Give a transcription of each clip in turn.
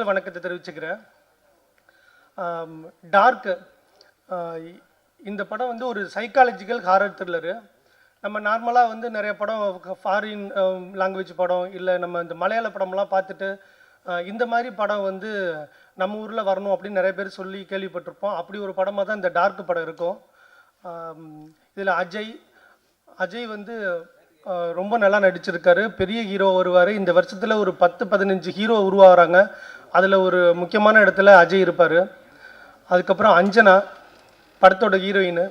முதல் வணக்கத்தை தெரிவிச்சுக்கிறேன். டார்க் இந்த படம் வந்து ஒரு சைக்காலஜிக்கல் ஹாரர் த்ரில்லரு. நம்ம நார்மலாக வந்து நிறைய படம் ஃபாரின் லாங்குவேஜ் படம் இல்லை நம்ம இந்த மலையாள படம்லாம் பார்த்துட்டு இந்த மாதிரி படம் வந்து நம்ம ஊரில் வரணும் அப்படின்னு நிறைய பேர் சொல்லி கேள்விப்பட்டிருப்போம். அப்படி ஒரு படமாக தான் இந்த டார்க் படம் இருக்கும். இதில் அஜய் வந்து ரொம்ப நல்லா நடிச்சிருக்காரு. பெரிய ஹீரோ வருவார். இந்த வருஷத்தில் ஒரு 10-15 ஹீரோ உருவாகிறாங்க. அதில் ஒரு முக்கியமான இடத்துல அஜய் இருப்பார். அதுக்கப்புறம் அஞ்சனா படத்தோட ஹீரோயின்.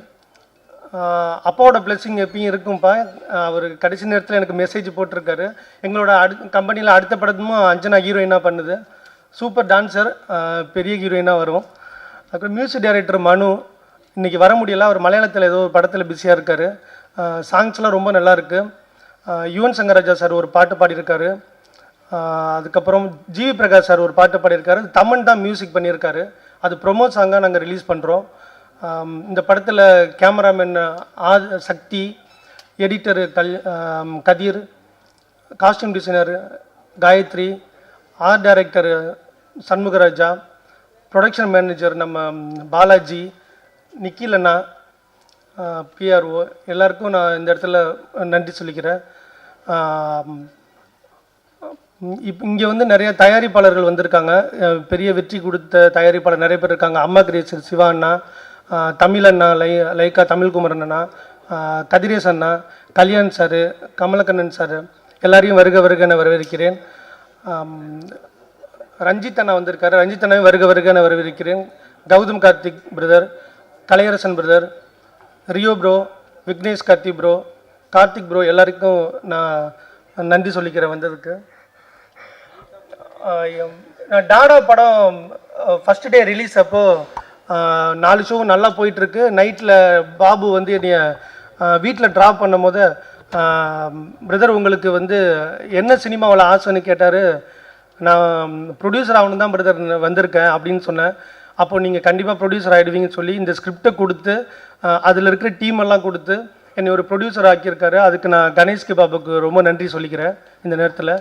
அப்பாவோட பிளெஸிங் எப்பயும் இருக்கும்ப்பா. அவர் கடைசி நேரத்தில் எனக்கு மெசேஜ் போட்டிருக்காரு. எங்களோட கம்பெனியில் அடுத்த படமும் அஞ்சனா ஹீரோயினாக பண்ணுது. சூப்பர் டான்ஸர், பெரிய ஹீரோயினாக வரும். அப்புறம் மியூசிக் டைரக்டர் மனு இன்றைக்கி வர முடியல. அவர் மலையாளத்தில் ஏதோ ஒரு படத்தில் பிஸியாக இருக்கார். சாங்ஸ்லாம் ரொம்ப நல்லாயிருக்கு. யுவன் சங்கர் ராஜா சார் ஒரு பாட்டு பாடியிருக்காரு. அதுக்கப்புறம் ஜிவி பிரகாஷ் சார் ஒரு பாட்டு பாடியிருக்காரு. தமன் தான் மியூசிக் பண்ணியிருக்காரு. அது ப்ரொமோ சாங்காக நாங்கள் ரிலீஸ் பண்ணுறோம். இந்த படத்தில் cameraman Sakthi, editor Kathir, costume designer Gayathri, art director Shanmugaraja, production manager நம்ம பாலாஜி, நிக்கில் அண்ணா, பிஆர்ஓ எல்லாருக்கும் நான் இந்த இடத்துல நன்றி சொல்லிக்கிறேன். இங்கே வந்து நிறைய தயாரிப்பாளர்கள் வந்திருக்காங்க. பெரிய வெற்றி கொடுத்த தயாரிப்பாளர் நிறைய பேர் இருக்காங்க. அம்மா கிரியேஷன் சிவா அண்ணா, தமிழ் அண்ணா, லைக்கா தமிழ்குமரன் அண்ணா, கதிரேஷ் அண்ணா, கல்யாண் சார், கமலக்கண்ணன் சார் எல்லாரையும் வருக வருக வரவேற்கிறேன். ரஞ்சித் அண்ணா வந்திருக்காரு. ரஞ்சித் அண்ணாவை வருக வருக வரவேற்கிறேன். Gautham Karthik brother, Kalaiyarasan brother, Rio bro, Vignesh Karthik bro எல்லாருக்கும் நான் நன்றி சொல்லிக்கிறேன் வந்ததுக்கு. நான் டாடா படம் ஃபஸ்ட் டே ரிலீஸ் அப்போது 4 ஷோ நல்லா போயிட்டுருக்கு. நைட்டில் பாபு வந்து என்னைய வீட்டில் ட்ராப் பண்ணும் போது, பிரதர் உங்களுக்கு வந்து என்ன சினிமாவில் ஆசைன்னு கேட்டார். நான் ப்ரொடியூசர் ஆகணும் தான் பிரதர் வந்திருக்கேன் அப்படின்னு சொன்னேன். அப்போ நீங்கள் கண்டிப்பாக ப்ரொடியூசர் ஆகிடுவீங்கன்னு சொல்லி இந்த ஸ்கிரிப்டை கொடுத்து அதில் இருக்கிற டீமெல்லாம் கொடுத்து என்னை ஒரு ப்ரொடியூசர் ஆக்கியிருக்காரு. அதுக்கு நான் கணேஷ்கே பாபுக்கு ரொம்ப நன்றி சொல்லிக்கிறேன் இந்த நேரத்தில்.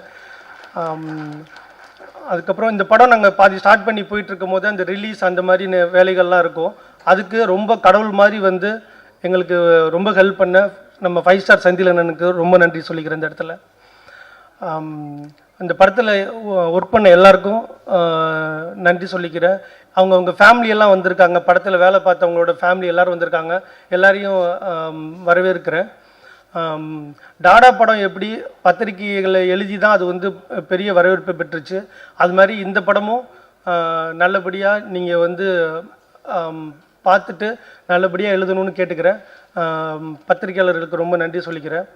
அதுக்கப்புறம் இந்த படம் நாங்கள் பாதி ஸ்டார்ட் பண்ணி போயிட்டுருக்கும் போது அந்த ரிலீஸ் அந்த மாதிரி வேலைகள்லாம் இருக்கும். அதுக்கு ரொம்ப கடவுள் மாதிரி வந்து எங்களுக்கு ரொம்ப ஹெல்ப் பண்ண நம்ம 5 ஸ்டார் செந்திலண்ணனுக்கு ரொம்ப நன்றி சொல்லிக்கிறேன் இந்த இடத்துல. இந்த படத்தில் ஒர்க் பண்ண எல்லாருக்கும் நன்றி சொல்லிக்கிறேன். அவங்கவுங்க ஃபேமிலியெல்லாம் வந்திருக்காங்க. படத்தில் வேலை பார்த்தவங்களோட ஃபேமிலி எல்லோரும் வந்திருக்காங்க. எல்லாரையும் வரவேற்கிறேன். டாடா படம் எப்படி பத்திரிகைகளை எழுதி தான் அது வந்து பெரிய வரவேற்பை பெற்றுச்சு, அது மாதிரி இந்த படமும் நல்லபடியாக நீங்கள் வந்து பார்த்துட்டு நல்லபடியாக எழுதணும்னு கேட்டுக்கிறேன். பத்திரிகையாளர்களுக்கு ரொம்ப நன்றி சொல்லிக்கிறேன்.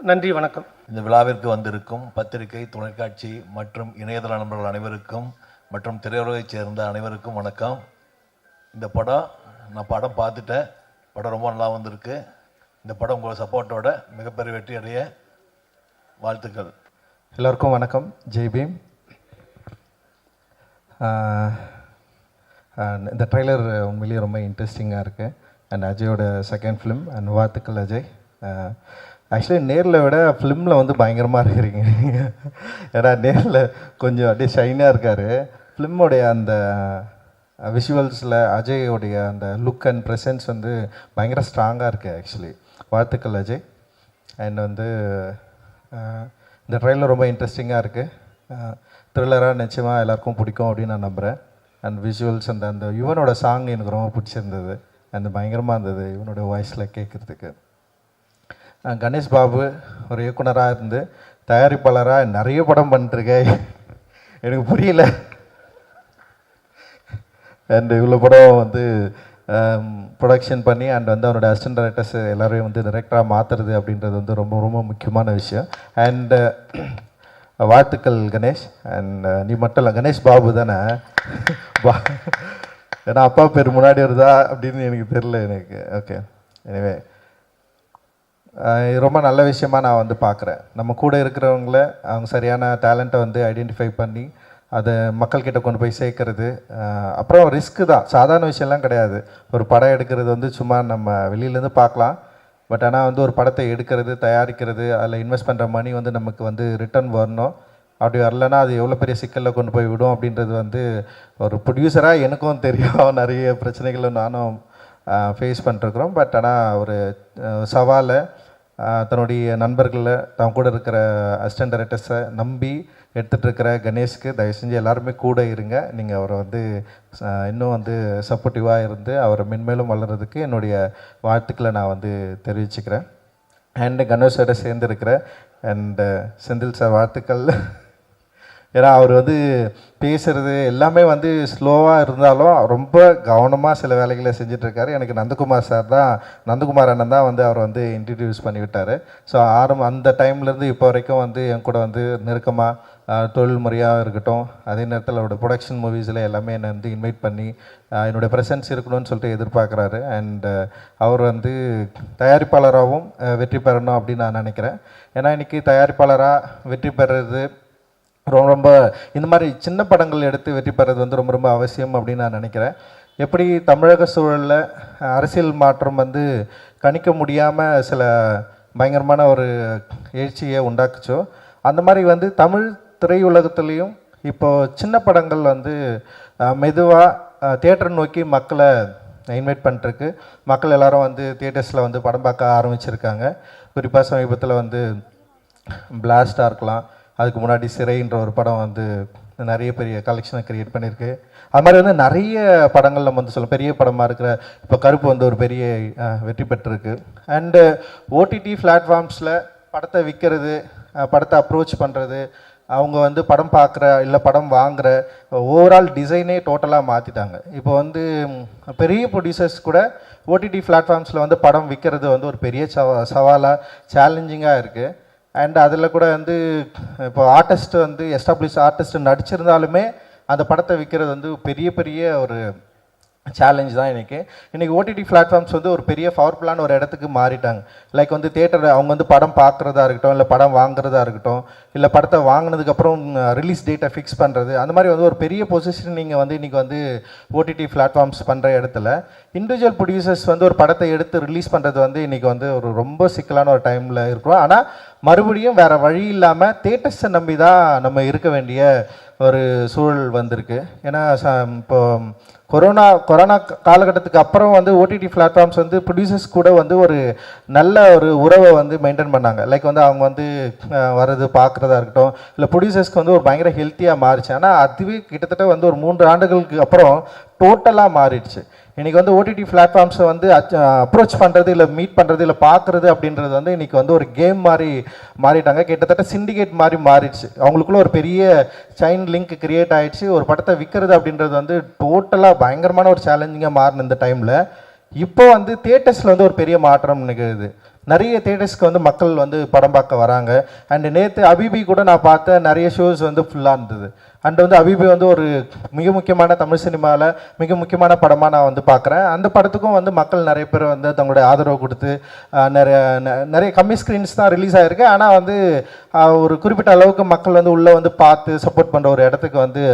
நன்றி, வணக்கம். இந்த விழாவிற்கு வந்திருக்கும் பத்திரிகை, தொலைக்காட்சி மற்றும் இணையதள நண்பர்கள் அனைவருக்கும் மற்றும் திரையுலகைச் சேர்ந்த அனைவருக்கும் வணக்கம். இந்த படம் நான் பார்த்துட்டேன். படம் ரொம்ப நல்லா வந்திருக்கு. இந்த படம் உங்களோட சப்போர்ட்டோட மிகப்பெரிய வெற்றி அடைய வாழ்த்துக்கள். எல்லோருக்கும் வணக்கம். ஜெய் பீம். இந்த ட்ரெய்லர் உண்மையிலேயே ரொம்ப இன்ட்ரெஸ்டிங்காக இருக்குது. அண்ட் அஜயோட செகண்ட் ஃபிலிம். அண்ட் வாழ்த்துக்கள் அஜய். ஆக்சுவலி நேரில் விட ஃபிலிமில் வந்து பயங்கரமாக இருக்கிறீங்க. ஏன்னா நேரில் கொஞ்சம் அப்படியே ஷைனாக இருக்கார். ஃபிலிமோடைய அந்த விஷுவல்ஸில் அஜயோடைய அந்த லுக் அண்ட் ப்ரெசன்ஸ் வந்து பயங்கர ஸ்ட்ராங்காக இருக்குது ஆக்சுவலி. வாழ்த்துக்கள் அஜய். அண்ட் வந்து இந்த ட்ரெயிலர் ரொம்ப இன்ட்ரெஸ்டிங்காக இருக்குது. த்ரில்லராக நிச்சயமாக எல்லாருக்கும் பிடிக்கும் அப்படின்னு நான் நம்புகிறேன். அண்ட் விஷுவல்ஸ் அந்த யுவனோட சாங் எனக்கு ரொம்ப பிடிச்சிருந்தது. அந்த பயங்கரமாக இருந்தது இவனோட வாய்ஸில் கேட்குறதுக்கு. கணேஷ் பாபு ஒரு இயக்குனராக இருந்து தயாரிப்பாளராக நிறைய படம் பண்ணிட்டுருக்கேன். எனக்கு புரியல. அண்ட் இவ்வளோ படம் வந்து ப்ரொடக்ஷன் பண்ணி அண்ட் வந்து அவனோட அசிஸ்டன்ட் டைரக்டர்ஸ் எல்லோரையும் வந்து டைரக்டராக மாற்றுறது அப்படின்றது வந்து ரொம்ப ரொம்ப முக்கியமான விஷயம். அண்டு வாழ்த்துக்கள் கணேஷ். அண்ட் நீ மட்டும் இல்லை, கணேஷ் பாபு தானே? ஏன்னா அப்பா பேர் முன்னாடி வருதா அப்படின்னு எனக்கு தெரில எனக்கு. ஓகே, எனிவே ரொம்ப நல்ல விஷயமாக நான் வந்து பார்க்குறேன். நம்ம கூட இருக்கிறவங்கள அவங்க சரியான டேலண்ட்டை வந்து ஐடென்டிஃபை பண்ணி அதை மக்கள்கிட்ட கொண்டு போய் சேர்க்கறது. அப்புறம் ரிஸ்க்கு தான், சாதாரண விஷயம்லாம் கிடையாது. ஒரு படம் எடுக்கிறது வந்து சும்மா நம்ம வெளியிலேருந்து பார்க்கலாம். பட் ஆனால் வந்து ஒரு படத்தை எடுக்கிறது, தயாரிக்கிறது, அதில் இன்வெஸ்ட் பண்ணுற மணி வந்து நமக்கு வந்து ரிட்டர்ன் வரணும். அப்படி வரலன்னா அது எவ்வளோ பெரிய சிக்கலில் கொண்டு போய் விடும் அப்படின்றது வந்து ஒரு ப்ரொடியூசராக எனக்கும் தெரியும். நிறைய பிரச்சனைகளை நானும் ஃபேஸ் பண்ணிருக்கிறோம். பட் ஆனால் ஒரு சவாலை தன்னுடைய நண்பர்களை தான் கூட இருக்கிற அசிஸ்டன்ட் டைரக்டர்ஸை நம்பி எடுத்துகிட்டு இருக்கிற கணேஷ்க்கு தயவு செஞ்சு எல்லாருமே கூட இருங்க. நீங்கள் அவரை வந்து இன்னும் வந்து சப்போர்ட்டிவாக இருந்து அவரை மென்மேலும் வளர்கிறதுக்கு என்னுடைய வாழ்த்துக்களை நான் வந்து தெரிவிச்சுக்கிறேன். அண்டு கணேஷோட சேர்ந்துருக்கிறேன் அண்டு செந்தில் சார் வாழ்த்துக்கள். ஏன்னா அவர் வந்து பேசுகிறது எல்லாமே வந்து ஸ்லோவாக இருந்தாலும் ரொம்ப கவனமாக சில வேலைகளை செஞ்சிட்ருக்காரு. எனக்கு நந்தகுமார் அண்ணன் தான் வந்து அவர் வந்து இன்ட்ரடியூஸ் பண்ணி விட்டார். ஸோ அந்த டைம்லேருந்து இப்போ வரைக்கும் வந்து என் கூட வந்து நெருக்கமாக தொழில் முறையாக இருக்கட்டும், அதே நேரத்தில் அவரோட ப்ரொடக்ஷன் மூவிஸில் எல்லாமே என்னை வந்து இன்வைட் பண்ணி என்னுடைய ப்ரெசன்ஸ் இருக்கணும்னு சொல்லிட்டு எதிர்பார்க்குறாரு. அண்ட் அவர் வந்து தயாரிப்பாளராகவும் வெற்றி பெறணும் அப்படின்னு நான் நினைக்கிறேன். ஏன்னா இன்றைக்கி தயாரிப்பாளராக வெற்றி பெறுறது ரொம்ப இந்த மாதிரி சின்ன படங்கள் எடுத்து வெற்றி பெறது வந்து ரொம்ப ரொம்ப அவசியம் அப்படின்னு நான் நினைக்கிறேன். எப்படி தமிழக சூழலில் அரசியல் மாற்றம் வந்து கணிக்க முடியாமல் சில பயங்கரமான ஒரு எழுச்சியை உண்டாக்குச்சோ, அந்த மாதிரி வந்து தமிழ் திரையுலகத்துலேயும் இப்போது சின்ன படங்கள் வந்து மெதுவாக தியேட்டர் நோக்கி மக்களை இன்வைட் பண்ணிட்டுருக்கு. மக்கள் எல்லோரும் வந்து தியேட்டர்ஸில் வந்து படம் பார்க்க ஆரம்பிச்சிருக்காங்க. குறிப்பாக சமீபத்தில் வந்து பிளாஸ்டாக இருக்கலாம், அதுக்கு முன்னாடி சிறைன்ற ஒரு படம் வந்து நிறைய பெரிய கலெக்ஷனை க்ரியேட் பண்ணியிருக்கு. அது மாதிரி வந்து நிறைய படங்கள் நம்ம வந்து சொல்ல பெரிய படமாக இருக்கிற இப்போ கருப்பு வந்து ஒரு பெரிய வெற்றி பெற்றிருக்கு. அண்டு ஓடிடி பிளாட்ஃபார்ம்ஸில் படத்தை விற்கிறது, படத்தை அப்ரோச் பண்ணுறது, அவங்க வந்து படம் பார்க்குற இல்லை படம் வாங்குகிற ஓவரால் டிசைனே டோட்டலாக மாற்றிட்டாங்க. இப்போ வந்து பெரிய ப்ரொடியூசர்ஸ் கூட ஓடிடி பிளாட்ஃபார்ம்ஸில் வந்து படம் விற்கிறது வந்து ஒரு பெரிய சவாலாக சேலஞ்சிங்காக இருக்குது. அண்ட் அதில் கூட வந்து இப்போ ஆர்டிஸ்ட் வந்து எஸ்டாப்ளிஷ் ஆர்டிஸ்ட் நடிச்சிருந்தாலுமே அந்த படத்தை விற்கிறது வந்து பெரிய பெரிய ஒரு சேலஞ்ச் தான். இன்றைக்கி ஓடிடி பிளாட்ஃபார்ம்ஸ் வந்து ஒரு பெரிய பவர்ஃபுல்லான ஒரு இடத்துக்கு மாறிட்டாங்க. லைக் வந்து தியேட்டர் அவங்க வந்து படம் பார்க்குறதா இருக்கட்டும், இல்லை படம் வாங்குறதா இருக்கட்டும், இல்லை படத்தை வாங்கினதுக்கப்புறம் ரிலீஸ் டேட்டை ஃபிக்ஸ் பண்ணுறது, அந்த மாதிரி வந்து ஒரு பெரிய பொசிஷன் நீங்கள் வந்து இன்றைக்கி வந்து ஓடிடி பிளாட்ஃபார்ம்ஸ் பண்ணுற இடத்துல இண்டிவிஜுவல் ப்ரொடியூசர்ஸ் வந்து ஒரு படத்தை எடுத்து ரிலீஸ் பண்ணுறது வந்து இன்றைக்கி வந்து ஒரு ரொம்ப சிக்கலான ஒரு டைமில் இருக்கிறோம். ஆனால் மறுபடியும் வேறு வழி இல்லாமல் தியேட்டர்ஸை நம்பி தான் நம்ம இருக்க வேண்டிய ஒரு சூழல் வந்திருக்கு. ஏன்னா இப்போ கொரோனா காலகட்டத்துக்கு அப்புறம் வந்து ஓடிடி பிளாட்ஃபார்ம்ஸ் வந்து ப்ரொடியூசர்ஸ் கூட வந்து ஒரு நல்ல ஒரு உறவை வந்து மெயின்டைன் பண்ணாங்க. லைக் வந்து அவங்க வந்து வர்றது பார்க்குறதா இருக்கட்டும், இல்லை ப்ரொடியூசர்ஸ்க்கு வந்து ஒரு பயங்கர ஹெல்த்தியாக மாறிச்சு. ஆனால் அதுவே கிட்டத்தட்ட வந்து ஒரு 3 ஆண்டுகளுக்கு அப்புறம் டோட்டலாக மாறிடுச்சு. இன்றைக்கி வந்து ஓடிடி பிளாட்ஃபார்ம்ஸை வந்து அப்ரோச் பண்ணுறது, இல்லை மீட் பண்ணுறது, இல்லை பார்க்குறது அப்படின்றது வந்து இன்றைக்கி வந்து ஒரு கேம் மாதிரி மாறிட்டாங்க. கிட்டத்தட்ட சிண்டிகேட் மாதிரி மாறிடுச்சு. அவங்களுக்குள்ள ஒரு பெரிய செயின் லிங்க் கிரியேட் ஆகிடுச்சு. ஒரு படத்தை விற்கிறது அப்படின்றது வந்து டோட்டலாக பயங்கரமான ஒரு சேலஞ்சிங்காக மாறின இந்த டைமில் இப்போ வந்து தியேட்டர்ஸில் வந்து ஒரு பெரிய மாற்றம் நிகழுது. நிறைய தியேட்டர்ஸ்க்கு வந்து மக்கள் வந்து படம் பார்க்க வராங்க. அண்டு நேற்று அபிபி கூட நான் பார்த்த நிறைய ஷோஸ் வந்து ஃபுல்லாக இருந்தது. அண்டு வந்து அபிபி வந்து ஒரு மிக முக்கியமான தமிழ் சினிமாவில் மிக முக்கியமான படமாக நான் வந்து பார்க்குறேன். அந்த படத்துக்கும் வந்து மக்கள் நிறைய பேர் வந்து தங்களுடைய ஆதரவு கொடுத்து நிறைய கம்மி ஸ்க்ரீன்ஸ் தான் ரிலீஸ் ஆகிருக்கு. ஆனால் வந்து ஒரு குறிப்பிட்ட அளவுக்கு மக்கள் வந்து உள்ளே வந்து பார்த்து சப்போர்ட் பண்ணுற ஒரு இடத்துக்கு வந்து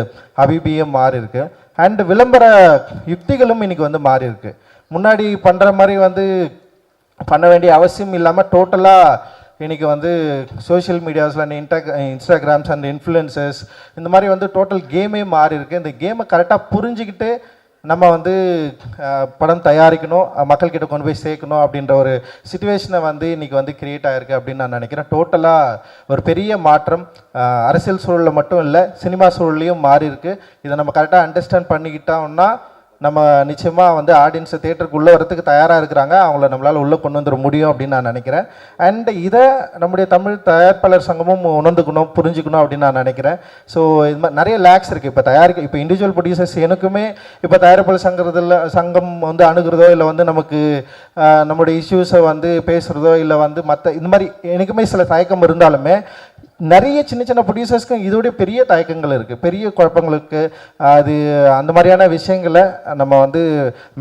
அபிபியும் மாறி இருக்கு. அண்டு விளம்பர யுக்திகளும் இன்றைக்கி வந்து மாறி இருக்கு. முன்னாடி பண்ணுற மாதிரி வந்து பண்ண வேண்டிய அவசியம் இல்லாமல் டோட்டலாக இன்றைக்கி வந்து சோஷியல் மீடியாஸில் இன்ஸ்டாகிராம்ஸ் அண்ட் இன்ஃப்ளூயன்சர்ஸ் இந்த மாதிரி வந்து டோட்டல் கேமே மாறி இருக்குது. இந்த கேமை கரெக்டாக புரிஞ்சுக்கிட்டு நம்ம வந்து படம் தயாரிக்கணும், மக்கள்கிட்ட கொண்டு போய் சேர்க்கணும் அப்படின்ற ஒரு சிச்சுவேஷனை வந்து இன்றைக்கி வந்து க்ரியேட் ஆகிருக்கு அப்படின்னு நான் நினைக்கிறேன். டோட்டலாக ஒரு பெரிய மாற்றம் அரசியல் சூழலில் மட்டும் இல்லை, சினிமா சூழல்லையும் மாறி இருக்குது. இதை நம்ம கரெக்டாக அண்டர்ஸ்டாண்ட் பண்ணிக்கிட்டோம்னா நம்ம நிச்சயமாக வந்து ஆடியன்ஸை தேட்டருக்கு உள்ளே வரத்துக்கு தயாராக இருக்கிறாங்க. அவங்கள நம்மளால் உள்ளே கொண்டு வந்துட முடியும் அப்படின்னு நான் நினைக்கிறேன். அண்ட் இதை நம்முடைய தமிழ் தயாரிப்பாளர் சங்கமும் உணர்ந்துக்கணும், புரிஞ்சுக்கணும் அப்படின்னு நான் நினைக்கிறேன். ஸோ இது மாதிரி நிறைய லேக்ஸ் இருக்குது. இப்போ இண்டிவிஜுவல் ப்ரொடியூசர்ஸ் எனக்குமே இப்போ தயாரிப்பாளர் சங்கம் வந்து அணுகிறதோ, இல்லை வந்து நமக்கு நம்மளுடைய இஷ்யூஸை வந்து பேசுகிறதோ, இல்லை வந்து மற்ற இந்த மாதிரி எனக்குமே சில தயக்கம் இருந்தாலுமே நிறைய சின்ன சின்ன ப்ரொடியூசர்ஸ்க்கும் இதோடைய பெரிய தயக்கங்கள் இருக்குது, பெரிய குழப்பங்களுக்கு. அது அந்த மாதிரியான விஷயங்களை நம்ம வந்து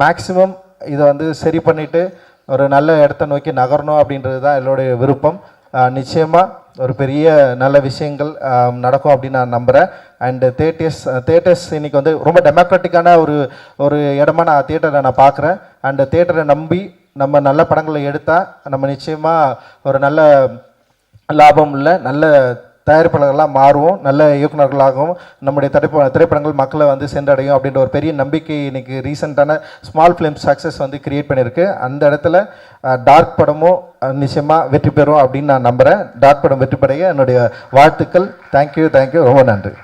மேக்ஸிமம் இதை வந்து சரி பண்ணிவிட்டு ஒரு நல்ல இடத்த நோக்கி நகரணும் அப்படின்றது தான் என்னுடைய விருப்பம். நிச்சயமாக ஒரு பெரிய நல்ல விஷயங்கள் நடக்கும் அப்படின்னு நான் நம்புகிறேன். அண்டு தேட்டர்ஸ் இன்றைக்கி வந்து ரொம்ப டெமோக்ராட்டிக்கான ஒரு இடமா நான் தியேட்டரை நான் பார்க்குறேன். அண்டு தியேட்டரை நம்பி நம்ம நல்ல படங்களை எடுத்தால் நம்ம நிச்சயமாக ஒரு நல்ல லாபம் உள்ள நல்ல தயாரிப்பாளர்களாக மாறுவோம், நல்ல இயக்குநர்களாகவும் நம்முடைய திரைப்படங்கள் மக்களை வந்து சென்றடையும் அப்படின்ற ஒரு பெரிய நம்பிக்கை இன்றைக்கி ரீசெண்டான ஸ்மால் ஃபிலிம் சக்ஸஸ் வந்து கிரியேட் பண்ணியிருக்கு. அந்த இடத்துல டார்க் படமும் நிச்சயமாக வெற்றி பெறும் அப்படின்னு நான் நம்புகிறேன். டார்க் படம் வெற்றி பெறைய என்னுடைய வாழ்த்துக்கள். தேங்க்யூ, ரொம்ப நன்றி.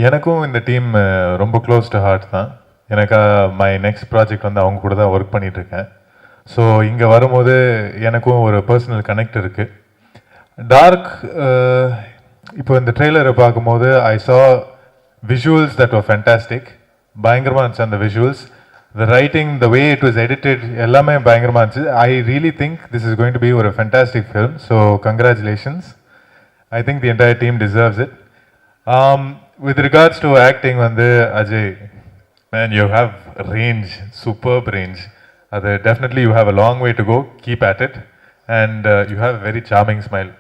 எனக்கும் இந்த டீம் ரொம்ப க்ளோஸ் டு ஹார்ட் தான். எனக்கு மை நெக்ஸ்ட் ப்ராஜெக்ட் வந்து அவங்க கூட தான் ஒர்க் பண்ணிகிட்ருக்கேன். ஸோ இங்கே வரும்போது எனக்கும் ஒரு பர்சனல் கனெக்ட் இருக்குது. டார்க் இப்போ இந்த ட்ரெய்லரை பார்க்கும்போது ஐ சா விஷுவல்ஸ் தட் வர் ஃபேண்டாஸ்டிக். பயங்கரமாக இருந்துச்சு அந்த visuals. The writing, the way it was edited எல்லாமே பயங்கரமாக இருந்துச்சு. I really think this is going to be ஒரு fantastic film. So congratulations. I think the entire team deserves it. With regards to acting வந்து Ajay, man, you have range, superb range. Definitely you have a long way to go. Keep at it. And you have a very charming smile.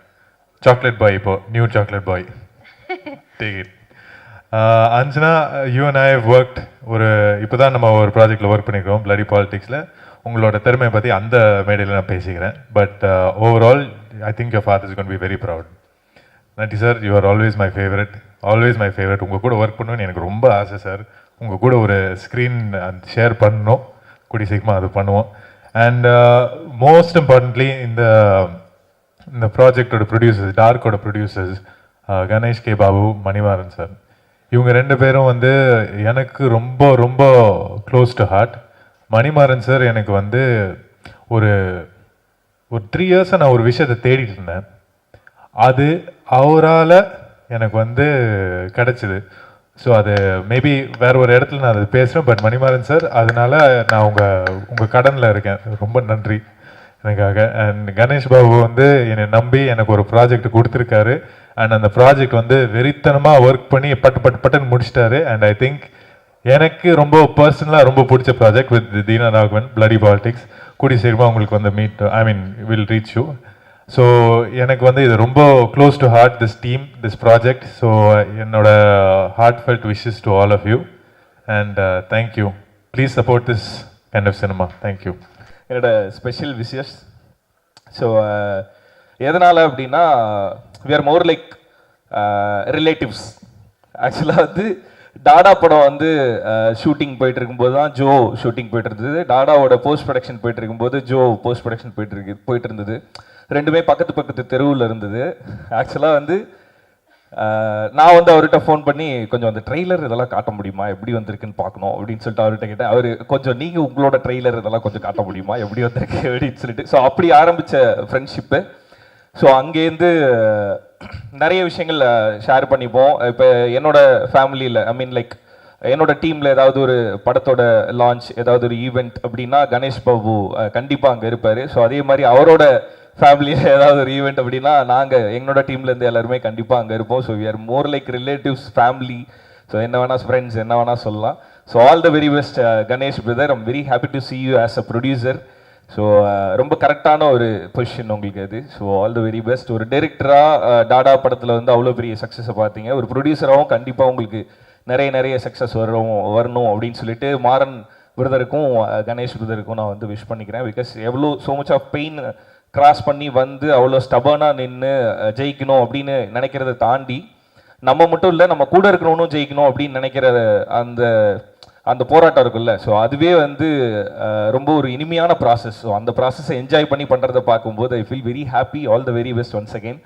Chocolate boy, new chocolate boy. Take it. Anjana, you and I have worked இப்போதான் நம்ம ஒரு ப்ராஜெக்டில் work பண்ணிக்கிறோம், bloody பாலிடிக்ஸில். உங்களோட திறமையை பற்றி அந்த மேடையில் நான் பேசிக்கிறேன். But overall I think your father is gonna be very proud. Natty sir, you are always my favourite. உங்கள் கூட ஒர்க் பண்ணணும்னு எனக்கு ரொம்ப ஆசை சார். உங்கள் கூட ஒரு ஸ்க்ரீன் ஷேர் பண்ணணும், கூடி சீக்கிரமாக அது பண்ணுவோம். அண்ட் மோஸ்ட் இம்பார்ட்டன்ட்லி இந்த ப்ராஜெக்டோட ப்ரொடியூசர்ஸ், டார்க்கோட producers Ganesh K Babu, Manimaran sir, இவங்க ரெண்டு பேரும் வந்து எனக்கு ரொம்ப ரொம்ப close to heart. Manimaran sir எனக்கு வந்து ஒரு 3 இயர்ஸாக நான் ஒரு விஷயத்தை தேடிட்டு இருந்தேன். அது அவரால் எனக்கு வந்து கிடச்சிது. ஸோ அது மேபி வேற ஒரு இடத்துல நான் அது பேசுகிறேன். பட் மணிமாறன் சார், அதனால நான் உங்கள் கடனில் இருக்கேன். ரொம்ப நன்றி எனக்காக. அண்ட் கணேஷ் பாபு வந்து என்னை நம்பி எனக்கு ஒரு ப்ராஜெக்ட் கொடுத்துருக்காரு. அண்ட் அந்த ப்ராஜெக்ட் வந்து வெறித்தனமாக ஒர்க் பண்ணி பட்டுன்னு முடிச்சிட்டாரு. அண்ட் ஐ திங்க் எனக்கு ரொம்ப பர்சனலாக ரொம்ப பிடிச்ச project with Dheena Raghavan, bloody politics. கூடி சீக்கிரமாக உங்களுக்கு வந்து வில் ரீச் யூ. ஸோ எனக்கு வந்து இது ரொம்ப close to heart, this team, this project. So என்னோட heartfelt wishes to all of you. And thank you. Please support this kind of cinema. Thank you. என்னோட ஸ்பெஷல் விஷஸ். ஸோ எதனால் அப்படின்னா, we are more like relatives. ஆக்சுவலாக வந்து டாடா படம் வந்து shooting போயிட்டு இருக்கும்போது தான் ஜோ ஷூட்டிங் போயிட்டு இருந்தது. டாடாவோட போஸ்ட் ப்ரொடக்ஷன் போயிட்டு இருக்கும்போது ஜோ போஸ்ட் ப்ரொடக்ஷன் போயிட்டு இருந்தது. ரெண்டுமே பக்கத்து தெருவில் இருந்தது. ஆக்சுவலாக வந்து நான் வந்து அவர்கிட்ட ஃபோன் பண்ணி கொஞ்சம் அந்த ட்ரெய்லர் இதெல்லாம் காட்ட முடியுமா, எப்படி வந்திருக்குன்னு பார்க்கணும் அப்படின்னு சொல்லிட்டு அவர்கிட்ட கேட்டேன். அவர் கொஞ்சம் நீங்கள் உங்களோட ட்ரெய்லர் இதெல்லாம் கொஞ்சம் காட்ட முடியுமா, எப்படி வந்திருக்கு அப்படின்னு சொல்லிட்டு. ஸோ அப்படி ஆரம்பித்த ஃப்ரெண்ட்ஷிப்பு. ஸோ அங்கேருந்து நிறைய விஷயங்கள் ஷேர் பண்ணிப்போம். இப்போ என்னோட ஃபேமிலியில் லைக் என்னோட டீமில் ஏதாவது ஒரு படத்தோட லான்ச், ஏதாவது ஒரு ஈவெண்ட் அப்படின்னா கணேஷ் பாபு கண்டிப்பாக அங்கே இருப்பார். ஸோ அதே மாதிரி அவரோட ஃபேமிலியில் ஏதாவது ஒரு ஈவெண்ட் அப்படின்னா எங்களோட டீம்லேருந்து எல்லாருமே கண்டிப்பாக அங்கே இருப்போம். So we are more like relatives, family. So என்ன வேணால் ஃப்ரெண்ட்ஸ், என்ன வேணால் சொல்லலாம். So all the very best Ganesh brother. I'm very happy to see you as a producer. So ரொம்ப கரெக்டான ஒரு பொசிஷன் உங்களுக்கு அது. So all the very best. ஒரு டைரக்டராக டாடா படத்தில் வந்து அவ்வளோ பெரிய சக்ஸஸை பார்த்தீங்க. ஒரு ப்ரொடியூசராகவும் கண்டிப்பாக உங்களுக்கு நிறைய சக்ஸஸ் வரணும் அப்படின்னு சொல்லிட்டு மாறன் பிரதருக்கும் கணேஷ் பிரதருக்கும் நான் வந்து விஷ் பண்ணிக்கிறேன். பிகாஸ் எவ்வளோ so much of pain cross பண்ணி வந்து அவ்வளோ ஸ்டபனாக நின்று ஜெயிக்கணும் அப்படின்னு நினைக்கிறத தாண்டி, நம்ம மட்டும் இல்லை நம்ம கூட இருக்கிறவனும் ஜெயிக்கணும் அப்படின்னு நினைக்கிற அந்த போராட்டம் இருக்குல்ல. ஸோ அதுவே வந்து ரொம்ப ஒரு இனிமையான ப்ராசஸ். ஸோ அந்த ப்ராசஸை என்ஜாய் பண்ணி பண்ணுறதை பார்க்கும்போது ஐ feel very happy. All the very best once again.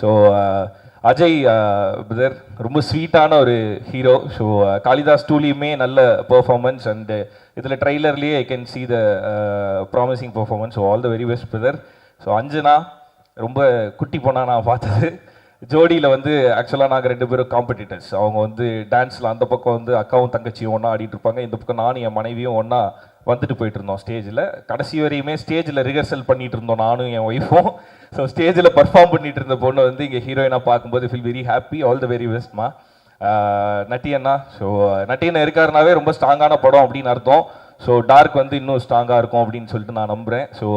So Ajay brother ரொம்ப ஸ்வீட்டான ஒரு ஹீரோ. ஸோ காளிதாஸ் டூலையுமே நல்ல பெர்ஃபார்மன்ஸ். அண்டு இதில் ட்ரெய்லர்லேயே I can see the promising performance. So all the very best brother. So Anjana ரொம்ப குட்டி பொண்ணா நான் பார்த்தது. ஜோடியில் வந்து ஆக்சுவலாக நாங்கள் 2 பேரும் காம்படிட்டர்ஸ். அவங்க வந்து டான்ஸில் அந்த பக்கம் வந்து அக்காவும் தங்கச்சியும் ஒன்றா ஆடிட்டு இருப்பாங்க, இந்த பக்கம் நானும் என் மனைவியும் ஒன்றா வந்துட்டு போயிட்டு இருந்தோம் ஸ்டேஜில். கடைசி வரையுமே ஸ்டேஜில் ரிஹர்சல் பண்ணிட்டு இருந்தோம் நானும் என் ஒய்ஃபும். ஸோ ஸ்டேஜில் பர்ஃபார்ம் பண்ணிட்டு இருந்த பொண்ணு வந்து இங்கே ஹீரோயினாக பார்க்கும்போது feel very happy. All the very பெஸ்ட்மா நட்டியண்ணா. ஸோ நட்டியண்ணா இருக்காருனாவே ரொம்ப ஸ்ட்ராங்கான படம் அப்படின்னு அர்த்தம். ஸோ டார்க் வந்து இன்னும் ஸ்ட்ராங்காக இருக்கும் அப்படின்னு சொல்லிட்டு நான் நம்புகிறேன். ஸோ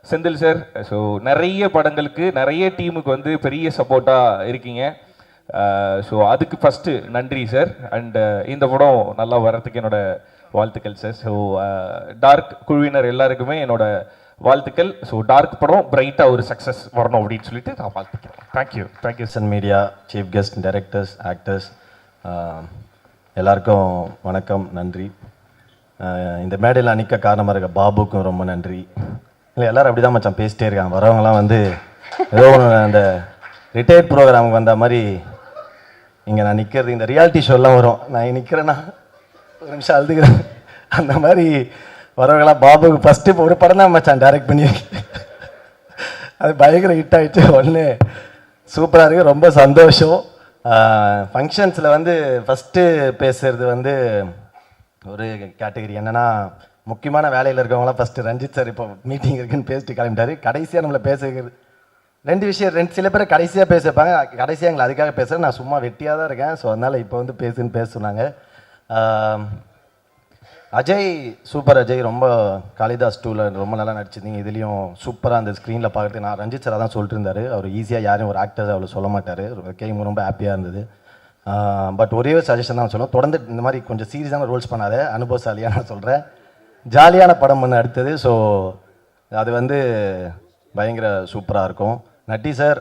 செந்தில் சார், ஸோ நிறைய படங்களுக்கு நிறைய டீமுக்கு வந்து பெரிய சப்போர்ட்டாக இருக்கீங்க. ஸோ அதுக்கு ஃபஸ்ட்டு நன்றி சார். அண்ட் இந்த படம் நல்லா வர்றதுக்கு என்னோட வாழ்த்துக்கள் சார். ஸோ டார்க் குழுவினர் எல்லாருக்குமே என்னோட வாழ்த்துக்கள். ஸோ டார்க் படம் பிரைட்டாக ஒரு சக்ஸஸ் வரணும் அப்படின்னு சொல்லிட்டு நான் வாழ்த்துக்கிறேன். Thank you. Krishnan media chief guest directors actors எல்லாருக்கும் வணக்கம், நன்றி. இந்த மேடையில் நிற்க காரணமாக இருக்க பாபுக்கும் ரொம்ப நன்றி. இல்லை எல்லோரும் அப்படி தான் மச்சான் பேசிட்டே இருக்காங்க. வரவங்களாம் வந்து ஏதோ அந்த ரிட்டையர்ட் ப்ரோக்ராமுக்கு வந்த மாதிரி இங்கே நான் நிற்கிறது, இந்த ரியாலிட்டி ஷோலாம் வரும், நான் நிற்கிறேன்னா ஒரு நிமிஷம் அழுதுக்கிறேன், அந்த மாதிரி வரவங்களாம் பாபுக்கு ஃபஸ்ட்டு ஒரு படம் தான் மச்சான் டைரக்ட் பண்ணி அது பயங்கர ஹிட் ஆகிடுச்சு. ஒன்று சூப்பராக இருக்குது, ரொம்ப சந்தோஷம். ஃபங்க்ஷன்ஸில் வந்து ஃபஸ்ட்டு பேசுகிறது வந்து ஒரு கேட்டகரி என்னென்னா, முக்கியமான வேலையில் இருக்கவங்களாம் ஃபஸ்ட்டு ரஞ்சித் சார் இப்போ மீட்டிங் இருக்குன்னு பேசிட்டு கிளம்பிட்டாரு. கடைசியாக நம்மளை பேச வைக்கிறது ரெண்டு விஷயம், சில பேர் கடைசியாக பேச வைப்பாங்க, கடைசியாக எங்களை அதுக்காக பேசுகிறேன். நான் சும்மா வெட்டியாக தான் இருக்கேன். ஸோ அதனால் இப்போ வந்து பேச சொன்னாங்க. அஜய் சூப்பர், அஜய் ரொம்ப காளிதாஸ் 2ல் ரொம்ப நல்லா நடிச்சிருந்தீங்க. இதுலேயும் சூப்பராக அந்த ஸ்க்ரீனில் பார்க்குறது நான் ரஞ்சித் சார் தான் சொல்லிட்டு இருந்தார். அவர் ஈஸியாக யாரையும் ஒரு ஆக்டர்ஸ் அவ்வளோ சொல்ல மாட்டார். கேம் ரொம்ப ஹாப்பியாக இருந்தது. பட் ஒரே ஒரு சஜஷன் தான் சொல்லணும், தொடர்ந்து இந்த மாதிரி கொஞ்சம் சீரியஸான ரோல்ஸ் பண்ணாத, அனுபவசாலியாக நான் சொல்கிறேன். ஜாலியான படம் பண்ண அடுத்தது. ஸோ அது வந்து பயங்கர சூப்பராக இருக்கும். Natty sir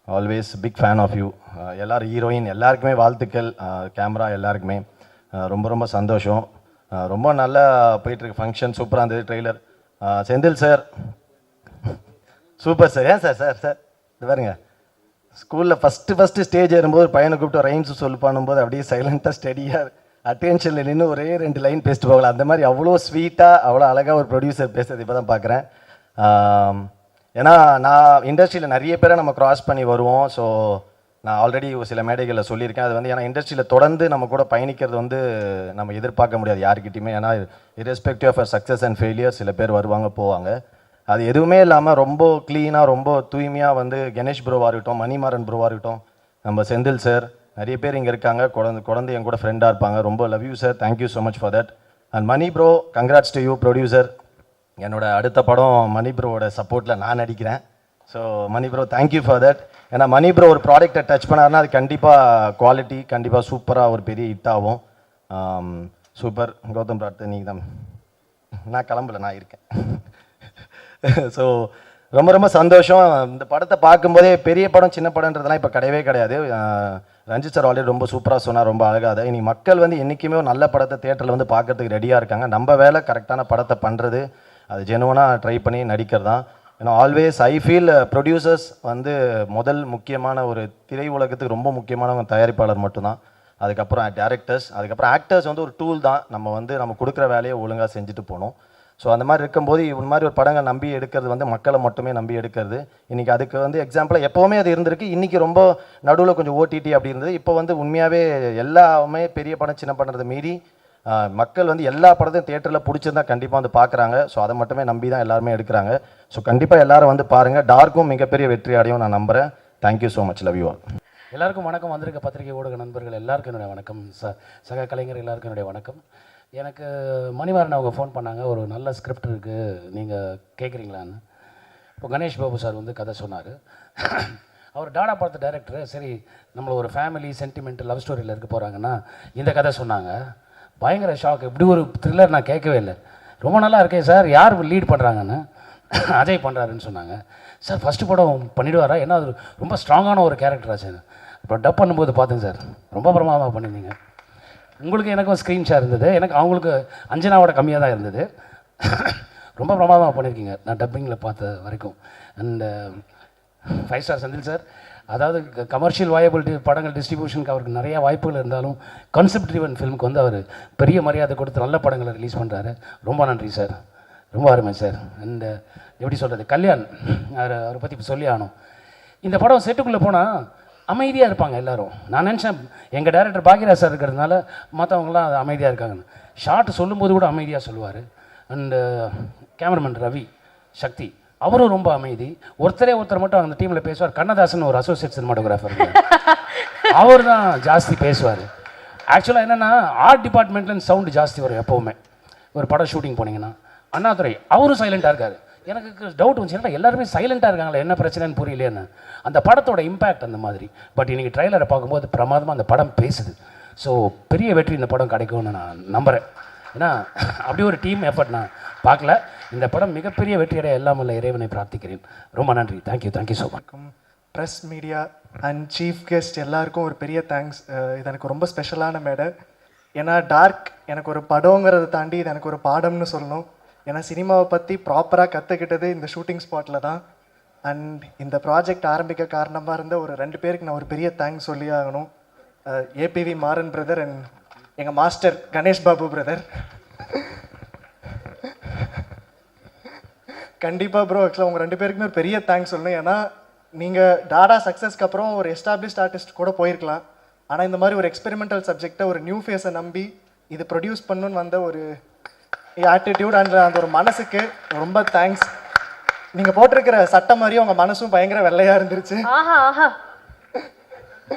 always big fan of you. எல்லோரும் ஹீரோயின் எல்லாருக்குமே வாழ்த்துக்கள், கேமரா எல்லாருக்குமே ரொம்ப ரொம்ப சந்தோஷம். ரொம்ப நல்லா போயிட்டுருக்கு ஃபங்க்ஷன், சூப்பராக இருந்தது. Trailer Senthil sir super sir. ஏன் சார் சார் சார் இது பாருங்க, ஸ்கூலில் ஃபஸ்ட்டு ஸ்டேஜ் ஏறும்போது ஒரு பையனை கூப்பிட்டு ரைம்ஸ் சொல்லு பண்ணும்போது அப்படியே சைலண்ட்டாக ஸ்டடியாக அட்டென்ஷனில் நின்று ஒரே 2 லைன் பேசிட்டு போகலாம். அந்த மாதிரி அவ்வளோ ஸ்வீட்டாக அவ்வளோ அழகாக ஒரு ப்ரொடியூசர் பேசுறது இப்போ தான் பார்க்குறேன். ஏன்னா நான் இண்டஸ்ட்ரியில் நிறைய பேரை நம்ம க்ராஸ் பண்ணி வருவோம். ஸோ நான் ஆல்ரெடி சில மேடைகளில் சொல்லியிருக்கேன். அது வந்து ஏன்னா இண்டஸ்ட்ரியில் தொடர்ந்து நம்ம கூட பயணிக்கிறது வந்து நம்ம எதிர்பார்க்க முடியாது யாருக்கிட்டையுமே. ஏன்னா irrespective of success and failure சில பேர் வருவாங்க போவாங்க. அது எதுவுமே இல்லாமல் ரொம்ப க்ளீனாக ரொம்ப தூய்மையாக வந்து கணேஷ் ப்ரோவாக இருக்கட்டும், மணிமாறன் ப்ரோவாக இருக்கட்டும், நம்ம செந்தில் சார், நிறைய பேர் இங்கே இருக்காங்க. குழந்தை என் கூட ஃப்ரெண்டாக இருப்பாங்க. ரொம்ப love you sir, thank you so much for that. And Mani bro, congrats to you producer. என்னோட அடுத்த படம் மணி ப்ரோவோட சப்போர்ட்டில் நான் நடிக்கிறேன். So Mani bro thank you for that. ஏன்னா மணி ப்ரோ ஒரு ப்ராடக்டை டச் பண்ணாருன்னா அது கண்டிப்பாக குவாலிட்டி, கண்டிப்பாக சூப்பராக ஒரு பெரிய ஹிட் ஆகும். சூப்பர். கௌதம் பிரார்த்த நீங்கள் தான், நான் கிளம்பல, நான் இருக்கேன். ஸோ ரொம்ப ரொம்ப சந்தோஷம். இந்த படத்தை பார்க்கும்போதே பெரிய படம் சின்ன படம்ன்றதெல்லாம் இப்போ கிடையவே கிடையாது. ரஞ்சித் சார் ஆல்ரெடி ரொம்ப சூப்பராக சொன்னார், ரொம்ப அழகாக. இனி மக்கள் வந்து என்றைக்குமே ஒரு நல்ல படத்தை தேட்டரில் வந்து பார்க்கறதுக்கு ரெடியாக இருக்காங்க. நம்ம வேலை கரெக்டான படத்தை பண்ணுறது, அது ஜெனுவனாக ட்ரை பண்ணி நடிக்கிறது தான். ஏன்னா ஆல்வேஸ் ஐ ஃபீல் ப்ரொடியூசர்ஸ் வந்து முதல் முக்கியமான ஒரு திரை உலகத்துக்கு ரொம்ப முக்கியமானவங்க தயாரிப்பாளர் மட்டும்தான். அதுக்கப்புறம் டேரக்டர்ஸ், அதுக்கப்புறம் ஆக்டர்ஸ் வந்து ஒரு டூல் தான். நம்ம கொடுக்குற வேலையை ஒழுங்காக செஞ்சுட்டு போகணும். ஸோ அந்த மாதிரி இருக்கும்போது இந்த மாதிரி ஒரு படங்கள் நம்பி எடுக்கிறது வந்து மக்களை மட்டுமே நம்பி எடுக்கிறது. இன்றைக்கி அதுக்கு வந்து எக்ஸாம்பிளாக எப்போவுமே அது இருந்திருக்கு. இன்றைக்கி ரொம்ப நடுவில் கொஞ்சம் ஓடிடி அப்படி இருந்தது. இப்போ வந்து உண்மையாகவே எல்லாமே பெரிய படம் சின்ன படத்தை மீறி மக்கள் வந்து எல்லா படத்தையும் தியேட்டரில் பிடிச்சிருந்தா கண்டிப்பாக வந்து பார்க்குறாங்க. ஸோ அதை மட்டுமே நம்பி தான் எல்லாருமே எடுக்கிறாங்க. ஸோ கண்டிப்பாக எல்லாரும் வந்து பாருங்கள். டார்க்கும் மிகப்பெரிய வெற்றி அடையும் நான் நம்புகிறேன். Thank you so much, love you all. எல்லாருக்கும் வணக்கம். வந்திருக்க பத்திரிகை ஊடக நண்பர்கள் எல்லாருக்கும் என்னுடைய வணக்கம். சக கலைஞர் எல்லாருக்கும் என்னுடைய வணக்கம். எனக்கு மணிமாறன் அவங்க ஃபோன் பண்ணாங்க, ஒரு நல்ல ஸ்கிரிப்ட் இருக்குது, நீங்கள் கேட்குறீங்களான்னு. இப்போ கணேஷ் பாபு சார் வந்து கதை சொன்னார். அவர் டாடா படத்து டைரக்டர். சரி, நம்மளை ஒரு ஃபேமிலி சென்டிமெண்ட் லவ் ஸ்டோரியில் இருக்க போகிறாங்கன்னா இந்த கதை சொன்னாங்க. பயங்கர ஷாக். இப்படி ஒரு த்ரில்லர் நான் கேட்கவே இல்லை. ரொம்ப நல்லா இருக்கேன் சார், யார் லீட் பண்ணுறாங்கன்னு. அஜய் பண்ணுறாருன்னு சொன்னாங்க. சார் ஃபஸ்ட்டு படம் பண்ணிவிடுவாரா? ஏன்னா அது ரொம்ப ஸ்ட்ராங்கான ஒரு கேரக்டர் ஆச்சு. அப்புறம் டப் பண்ணும்போது பார்த்தேன் சார், ரொம்ப பிரமாதமாக பண்ணியிருந்தீங்க. உங்களுக்கு எனக்கும் ஸ்க்ரீன் ஷேர் இருந்தது, எனக்கு அவங்களுக்கு அஞ்சனாவோட கம்மியாக தான் இருந்தது. ரொம்ப பிரமாதமாக பண்ணியிருக்கீங்க நான் டப்பிங்கில் பார்த்த வரைக்கும். அண்ட் 5 ஸ்டார் செந்தில் சார், அதாவது கமர்ஷியல் வயபிலிட்டி படங்கள் டிஸ்ட்ரிபியூஷனுக்கு அவருக்கு நிறையா வாய்ப்புகள் இருந்தாலும் கான்செப்ட் ட்ரிவன் ஃபிலிமுக்கு வந்து அவர் பெரிய மரியாதை கொடுத்து நல்ல படங்களை ரிலீஸ் பண்ணுறாரு. ரொம்ப நன்றி சார், ரொம்ப அருமை சார். அண்ட் எப்படி சொல்கிறது, கல்யாண் அவரை பற்றி இப்போ சொல்லி ஆகணும். இந்த படம் செட்டுக்குள்ளே போனால் அமைதியாக இருப்பாங்க எல்லோரும். நான் நினச்சேன் எங்கள் டைரக்டர் பாக்யராஜ் சார் இருக்கிறதுனால மற்றவங்களாம் அது அமைதியாக இருக்காங்கன்னு. ஷார்ட் சொல்லும்போது கூட அமைதியாக சொல்லுவார். அண்டு கேமராமேன் ரவி சக்தி, அவரும் ரொம்ப அமைதி. ஒருத்தர் மட்டும் அந்த டீமில் பேசுவார். கண்ணதாசன் ஒரு அசோசியேட் சினிமாட்டோகிராஃபர், அவர் தான் ஜாஸ்தி பேசுவார். ஆக்சுவலாக என்னென்னா ஆர்ட் டிபார்ட்மெண்ட்லேருந்து சவுண்டு ஜாஸ்தி வரும் எப்போவுமே. ஒரு படம் ஷூட்டிங் போனீங்கன்னா அண்ணாதுரை அவரும் சைலண்ட்டாக இருக்கார். எனக்கு டவுட் வந்துச்சு, ஏன்னா எல்லாருமே சைலண்ட்டாக இருக்காங்களே, என்ன பிரச்சனைன்னு புரியலையேன்னு. அந்த படத்தோட இம்பேக்ட் அந்த மாதிரி. பட் இன்றைக்கி ட்ரைலரை பார்க்கும்போது பிரமாதமாக அந்த படம் பேசுது. ஸோ பெரிய வெற்றி இந்த படம் கிடைக்கும்னு நான் நம்புகிறேன். ஏன்னா அப்படி ஒரு டீம் எஃபர்ட் நான் பார்க்கல. இந்த படம் மிகப்பெரிய வெற்றியடைய எல்லாம் உள்ள இறைவனை பிரார்த்திக்கிறேன். ரொம்ப நன்றி. Thank you so much. Press media and chief guest எல்லாருக்கும் ஒரு பெரிய தேங்க்ஸ். இது எனக்கு ரொம்ப ஸ்பெஷலான மேடை. ஏன்னா டார்க் எனக்கு ஒரு படங்கிறத தாண்டி இது எனக்கு ஒரு பாடம்னு சொல்லணும். ஏன்னா சினிமாவை பற்றி ப்ராப்பராக கற்றுக்கிட்டது இந்த ஷூட்டிங் ஸ்பாட்டில் தான். அண்ட் இந்த ப்ராஜெக்ட் ஆரம்பிக்க காரணமாக இருந்த ஒரு 2 பேருக்கு நான் ஒரு பெரிய தேங்க்ஸ் சொல்லி ஆகணும். ஏபிவி மாறன் பிரதர் அண்ட் எங்கள் மாஸ்டர் கணேஷ் பாபு பிரதர். கண்டிப்பாக ப்ரோ, ஆக்சுவலாக உங்கள் 2 பேருக்குமே ஒரு பெரிய தேங்க்ஸ் சொல்லணும். ஏன்னா நீங்கள் டாடா சக்ஸஸ்க்கு அப்புறம் ஒரு எஸ்டாப்ளிஷ்ட் ஆர்டிஸ்ட் கூட போயிருக்கலாம். ஆனால் இந்த மாதிரி ஒரு எக்ஸ்பெரிமெண்டல் சப்ஜெக்டை ஒரு நியூ ஃபேஸை நம்பி இது ப்ரொடியூஸ் பண்ணணுன்னு வந்த ஒரு ஆட்டிடியூட் அண்ட் அந்த ஒரு மனசுக்கு ரொம்ப தேங்க்ஸ். நீங்கள் போட்டிருக்கிற சட்டம் மாதிரியும் உங்கள் மனசும் பயங்கர வெள்ளையாக இருந்துருச்சு.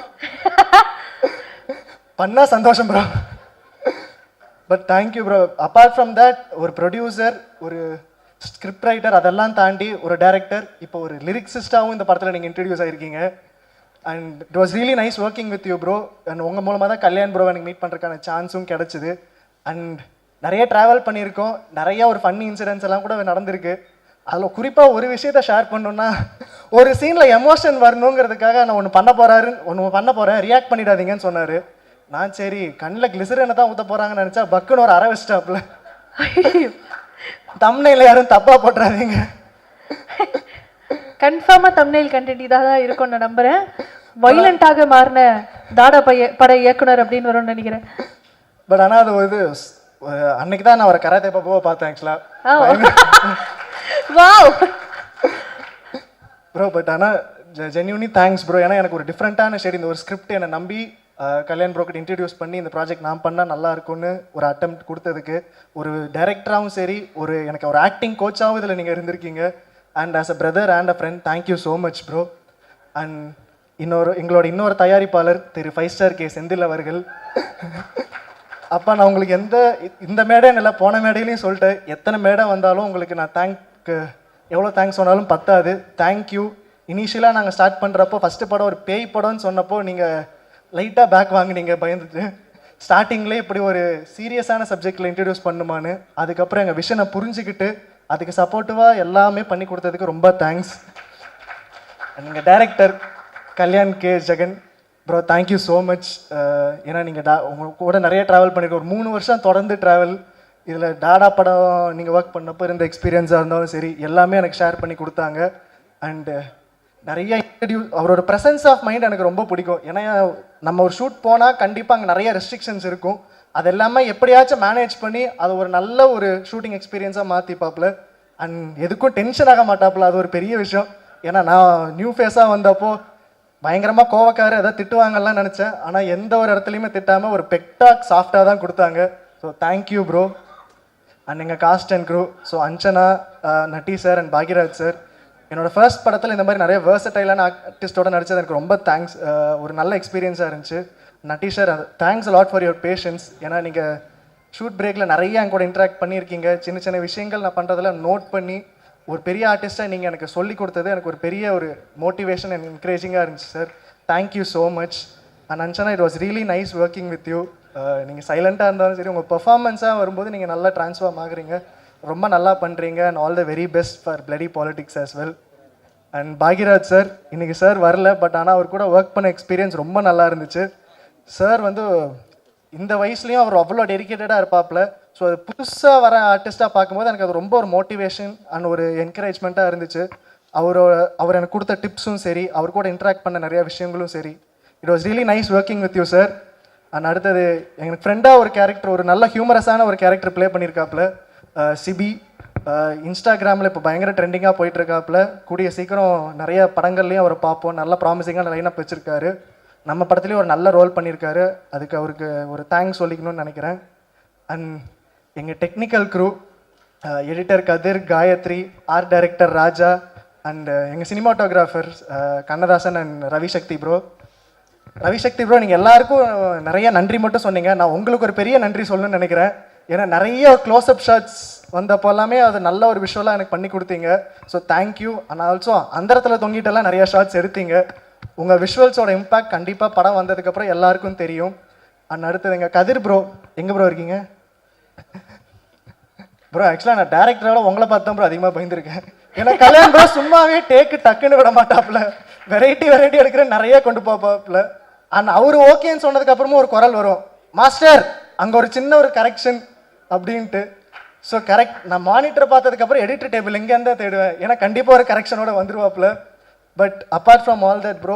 பண்ணா சந்தோஷம் bro. But thank you bro. Apart from that ஒரு ப்ரொடியூசர், ஒரு ஸ்கிரிப்ட் ரைட்டர், அதெல்லாம் தாண்டி ஒரு டைரக்டர், இப்போ ஒரு லிரிக்ஸிஸ்டாகவும் இந்த படத்தில் நீங்கள் இன்ட்ரடியூஸ் ஆகிருக்கீங்க. And it was really nice working with you bro. And உங்கள் மூலமாக தான் கல்யாண் ப்ரோ எனக்கு மீட் பண்ணுறதுக்கான சான்ஸும் கிடச்சிது. அண்ட் நிறைய ட்ராவல் பண்ணியிருக்கோம், நிறைய ஒரு ஃபன்னி இன்சிடென்ட்ஸ் எல்லாம் கூட நடந்திருக்கு. அதில் குறிப்பாக ஒரு விஷயத்த ஷேர் பண்ணணுன்னா, ஒரு சீனில் எமோஷன் வரணுங்கிறதுக்காக நான் ஒன்று பண்ண போகிறேன் ரியாக்ட் பண்ணிடாதீங்கன்னு சொன்னார். நான் சரி கண்ணில் கிளிசரனை தான் ஊற்ற போகிறாங்கன்னு நினச்சா பக்குன்னு ஒரு அரை வச்சிட்டாப்புல. தம்ப்நெயில யாரும் தப்பாக போட்டுறாதீங்க. கன்ஃபார்மாக தம்ப்நெயில் கண்டென்ட் இதாக தான் இருக்கும் நான் நம்புகிறேன். வைலண்ட்டாக மாறின தாடா பட இயக்குனர் அப்படின்னு வரும்னு நினைக்கிறேன். பட் ஆனால் அது ஒரு அன்னைக்கு தான் நான் ஒரு கராத்தே பாப்பாவை பார்த்தேன் ஆக்சுவலாக. Wow bro. பட் ஆனால் ஜென்யூனி தேங்க்ஸ் ப்ரோ. ஏன்னா எனக்கு ஒரு டிஃப்ரெண்ட்டான ஷேட் இந்த ஒரு ஸ்கிரிப்ட் என்னை நம்பி கல்யாண் ப்ரோக்கிட்ட இன்ட்ரடியூஸ் பண்ணி இந்த ப்ராஜெக்ட் நான் பண்ணால் நல்லா இருக்கும்னு ஒரு அட்டெம்ப்ட் கொடுத்ததுக்கு, ஒரு டைரக்டராகவும் சரி, ஒரு எனக்கு ஒரு ஆக்டிங் கோச்சாகவும் இதில் நீங்கள் இருந்திருக்கீங்க. And as a brother and a friend thank you so much bro. And எங்களோட இன்னொரு தயாரிப்பாளர் திரு 5 ஸ்டார் கே செந்தில் அவர்கள். அப்போ நான் உங்களுக்கு இந்த மேடைன்னு இல்லை, போன மேடையிலையும் சொல்லிட்டேன், எத்தனை மேடை வந்தாலும் உங்களுக்கு நான் எவ்வளோ தேங்க்ஸ் சொன்னாலும் பத்தாது. தேங்க்யூ. இனிஷியலாக நாங்கள் ஸ்டார்ட் பண்ணுறப்போ ஃபஸ்ட்டு படம் ஒரு பேய் படம்னு சொன்னப்போ நீங்கள் லைட்டாக பேக் வாங்கினீங்க பயந்துட்டு. ஸ்டார்டிங்லேயே இப்படி ஒரு சீரியஸான சப்ஜெக்டில் இன்ட்ரடியூஸ் பண்ணுமான்னு, அதுக்கப்புறம் எங்கள் விஷனை புரிஞ்சுக்கிட்டு அதுக்கு சப்போர்ட்டிவாக எல்லாமே பண்ணி கொடுத்ததுக்கு ரொம்ப தேங்க்ஸ். நீங்கள் director Kalyan K Jegan bro, thank you so much. ஏன்னா நீங்கள் உங்க கூட நிறைய ட்ராவல் பண்ணிட்டு ஒரு 3 வருஷம் தொடர்ந்து ட்ராவல். இதில் டாடா படம் நீங்கள் ஒர்க் பண்ணப்போ இருந்த எக்ஸ்பீரியன்ஸாக இருந்தாலும் சரி, எல்லாமே எனக்கு ஷேர் பண்ணி கொடுத்தாங்க. அண்டு நிறைய அவரோட ப்ரெசன்ஸ் ஆஃப் மைண்ட் எனக்கு ரொம்ப பிடிக்கும். ஏன்னா நம்ம ஒரு ஷூட் போனால் கண்டிப்பாக அங்கே நிறைய ரெஸ்ட்ரிக்ஷன்ஸ் இருக்கும். அது எல்லாமே எப்படியாச்சும் மேனேஜ் பண்ணி அது ஒரு நல்ல ஒரு ஷூட்டிங் எக்ஸ்பீரியன்ஸாக மாற்றிப்பாப்புல. அண்ட் எதுக்கும் டென்ஷன் ஆக மாட்டாப்புல, அது ஒரு பெரிய விஷயம். ஏன்னா நான் நியூ ஃபேஸாக வந்தப்போ பயங்கரமாக கோவக்காரு எதாவது திட்டுவாங்கலாம் நினச்சேன். ஆனால் எந்த ஒரு இடத்துலையுமே திட்டாமல் ஒரு பெக்டாக் சாஃப்டாக தான் கொடுத்தாங்க. So thank you bro. அண்ட் எங்கள் cast and crew, so Anjana, Natty sir and Bhagyaraj sir. என்னோடய ஃபர்ஸ்ட் படத்தில் இந்த மாதிரி நிறைய வேர்சடைலான ஆர்டிஸ்டோட நடித்தது எனக்கு ரொம்ப தேங்க்ஸ். ஒரு நல்ல எக்ஸ்பீரியன்ஸாக இருந்துச்சு. Natty sir, thanks lot for your patience. ஏன்னா நீங்கள் ஷூட் பிரேக்கில் நிறைய என் கூட இன்ட்ராக்ட் பண்ணியிருக்கீங்க. சின்ன சின்ன விஷயங்கள் நான் பண்ணுறதுல நோட் பண்ணி ஒரு பெரிய ஆர்டிஸ்ட்டாக நீங்கள் எனக்கு சொல்லிக் கொடுத்தது எனக்கு ஒரு பெரிய ஒரு மோட்டிவேஷன் அண்ட் என்கரேஜிங்காக இருந்துச்சு sir. Thank you so much. And Anjana, it was really nice working with you. நீங்கள் சைலண்ட்டாக இருந்தாலும் சரி, உங்கள் பெர்ஃபார்மன்ஸாக வரும்போது நீங்கள் நல்லா ட்ரான்ஸ்ஃபார்ம் ஆகுறீங்க, ரொம்ப நல்லா பண்ணுறீங்க. And all the very best for bloody politics as well. And Bhagyaraj sir, இன்றைக்கி சார் வரல, பட் ஆனால் அவர் கூட ஒர்க் பண்ண எக்ஸ்பீரியன்ஸ் ரொம்ப நல்லா இருந்துச்சு. சார் இந்த வயசுலேயும் அவர் அவ்வளோ டெடிக்கேட்டடாக இருப்பாப்புல. ஸோ அது புதுசாக வர ஆர்டிஸ்ட்டாக பார்க்கும்போது எனக்கு அது ரொம்ப ஒரு மோட்டிவேஷன் அண்ட் ஒரு என்கரேஜ்மெண்ட்டாக இருந்துச்சு. அவர் எனக்கு கொடுத்த டிப்ஸும் சரி, அவர் கூட இன்ட்ராக்ட் பண்ண நிறைய விஷயங்களும் சரி, it was really nice working with you sir. And அடுத்தது எனக்கு ஃப்ரெண்டாக ஒரு கேரக்டர், ஒரு நல்ல ஹியூமரஸான ஒரு கேரக்டர் ப்ளே பண்ணியிருக்காப்புல சிபி. இன்ஸ்டாகிராமில் இப்போ பயங்கர ட்ரெண்டிங்காக போயிட்டுருக்காப்புல. கூடிய சீக்கிரம் நிறைய படங்கள்லேயும் அவரை பார்ப்போம். நல்ல ப்ராமிசிங்கான லைனப் வச்சுருக்காரு. நம்ம படத்துலேயும் ஒரு நல்ல ரோல் பண்ணியிருக்காரு. அதுக்கு அவருக்கு ஒரு தேங்க்ஸ் சொல்லிக்கணும்னு நினைக்கிறேன். அண்ட் எங்கள் technical crew, editor Kathir, Gayathri, art director Raja, and எங்கள் cinematographer Kannadasan and Ravisakthi bro. நீங்கள் எல்லாருக்கும் நிறைய நன்றி மட்டும் சொன்னீங்க. நான் உங்களுக்கு ஒரு பெரிய நன்றி சொல்லணும்னு நினைக்கிறேன். ஏன்னா நிறைய க்ளோஸ்அப் ஷாட்ஸ் வந்தப்போ எல்லாமே அது நல்ல ஒரு விஷுவலாக எனக்கு பண்ணி கொடுத்தீங்க. So thank you. அண்ட் ஆல்சோ அந்த இடத்துல தொங்கிட்டெல்லாம் நிறைய ஷாட்ஸ் எடுத்தீங்க. உங்கள் விஷுவல்ஸோட இம்பேக்ட் கண்டிப்பாக படம் வந்ததுக்கப்புறம் எல்லாருக்கும் தெரியும். அண்ட் அடுத்தது எங்கள் கதிர் ப்ரோ, எங்கே ப்ரோ இருக்கீங்க? ப்ரோ ஆக்சுவலாக நான் டேரக்டரோட உங்களை பார்த்து தான் ப்ரோ அதிகமாக பயந்துருக்கேன். ஏன்னா கல்யாண் ப்ரோ சும்மாவே டக்குன்னு விட மாட்டாப்புல, வெரைட்டி எடுக்கிற நிறைய கொண்டு போப்பாப்புல. அண்ட் அவர் ஓகேன்னு சொன்னதுக்கு அப்புறமா ஒரு குரல் வரும், மாஸ்டர் அங்கே ஒரு சின்ன ஒரு கரெக்ஷன் அப்படின்ட்டு. ஸோ கரெக்ட், நான் மானிட்டரை பார்த்ததுக்கப்புறம் எடிட்டர் டேபிள் எங்கேருந்து தேடுவேன், ஏன்னா கண்டிப்பாக ஒரு கரெக்ஷனோட வந்துருவாப்புல. But apart from all that bro,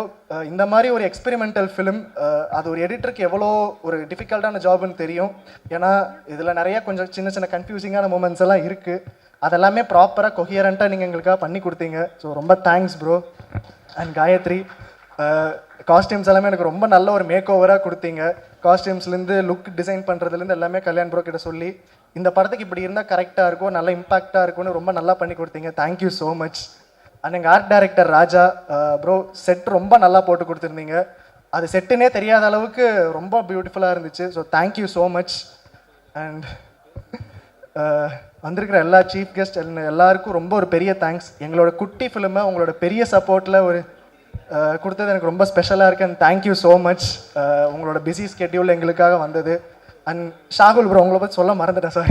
இந்த மாதிரி ஒரு எக்ஸ்பெரிமெண்டல் ஃபிலிம் அது ஒரு எடிட்டருக்கு எவ்வளோ ஒரு டிஃபிகல்ட்டான ஜாப்னு தெரியும். ஏன்னா இதில் நிறைய கொஞ்சம் சின்ன கன்ஃபியூசிங்கான மூமெண்ட்ஸ் எல்லாம் இருக்குது. அதெல்லாமே ப்ராப்பராக கொஹியரண்ட்டாக நீங்கள் எங்களுக்காக பண்ணி கொடுத்தீங்க. ஸோ ரொம்ப thanks bro. And Gayathri, costumes எல்லாமே எனக்கு ரொம்ப நல்ல ஒரு மேக் ஓவராக கொடுத்தீங்க. காஸ்டியூம்ஸ்லேருந்து லுக் டிசைன் பண்ணுறதுலேருந்து எல்லாமே கல்யாண் ப்ரோ கிட்ட சொல்லி இந்த படத்துக்கு இப்படி இருந்தால் கரெக்டாக இருக்கும், நல்ல இம்பாக்டாக இருக்கும்னு ரொம்ப நல்லா பண்ணி கொடுத்தீங்க. Thank you so much. அண்ட் எங்கள் ஆர்ட் டைரக்டர் ராஜா ப்ரோ, செட் ரொம்ப நல்லா போட்டு கொடுத்துருந்தீங்க. அது செட்டுனே தெரியாத அளவுக்கு ரொம்ப பியூட்டிஃபுல்லாக இருந்துச்சு. So thank you so much. And வந்திருக்கிற எல்லா சீஃப் கெஸ்ட் எல்லாருக்கும் ரொம்ப ஒரு பெரிய தேங்க்ஸ். எங்களோட குட்டி ஃபிலிமை உங்களோட பெரிய சப்போர்ட்டில் ஒரு கொடுத்தது எனக்கு ரொம்ப ஸ்பெஷலாக இருக்குது. And thank you so much. உங்களோட பிஸி ஸ்கெட்யூல் எங்களுக்காக வந்தது. அண்ட் ஷாகுல் ப்ரோ, உங்களை பற்றி சொல்ல மறந்துட்டேன் சார்.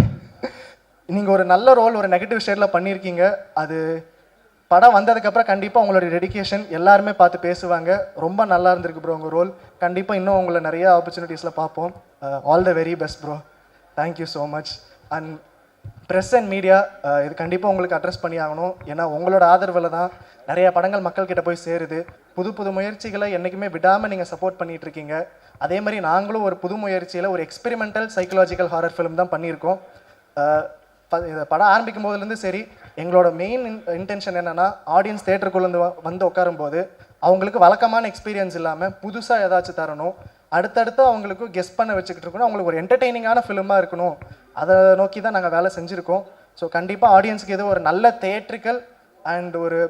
நீங்கள் ஒரு நல்ல ரோல் ஒரு நெகட்டிவ் ஷேடில் பண்ணியிருக்கீங்க. அது படம் வந்ததுக்கப்புறம் கண்டிப்பாக உங்களோட டெடிகேஷன் எல்லாருமே பார்த்து பேசுவாங்க. ரொம்ப நல்லா இருந்திருக்கு ப்ரோ உங்கள் ரோல். கண்டிப்பாக இன்னும் உங்களை நிறைய ஆப்பர்ச்சுனிட்டிஸில் பார்ப்போம். All the very best bro. Thank you so much. And press and media, இது கண்டிப்பாக உங்களுக்கு அட்ரஸ் பண்ணி ஆகணும். ஏன்னா உங்களோட ஆதரவில் தான் நிறைய படங்கள் மக்கள்கிட்ட போய் சேருது. புது முயற்சிகளை என்றைக்குமே விடாமல் நீங்கள் சப்போர்ட் பண்ணிகிட்டு இருக்கீங்க. அதே மாதிரி நாங்களும் ஒரு புது முயற்சியில் ஒரு எக்ஸ்பெரிமெண்டல் சைக்கலாஜிக்கல் ஹாரர் ஃபிலிம் தான் பண்ணியிருக்கோம். இந்த படம் ஆரம்பிக்கும் போதுலேருந்து சரி, எங்களோட மெயின் இன்டென்ஷன் என்னென்னா, ஆடியன்ஸ் தேட்டருக்குள்ளே வந்து உட்காரும்போது அவங்களுக்கு வழக்கமான எக்ஸ்பீரியன்ஸ் இல்லாமல் புதுசாக ஏதாச்சும் தரணும், அடுத்தடுத்து அவங்களுக்கு கெஸ் பண்ண வச்சுக்கிட்டு இருக்கணும், அவங்களுக்கு ஒரு என்டர்டெய்னிங்கான ஃபிலிமாக இருக்கணும். அதை நோக்கி தான் நாங்கள் வேலை செஞ்சுருக்கோம். ஸோ கண்டிப்பாக ஆடியன்ஸுக்கு இது ஒரு நல்ல தியேட்ரிக்கல் அண்ட் ஒரு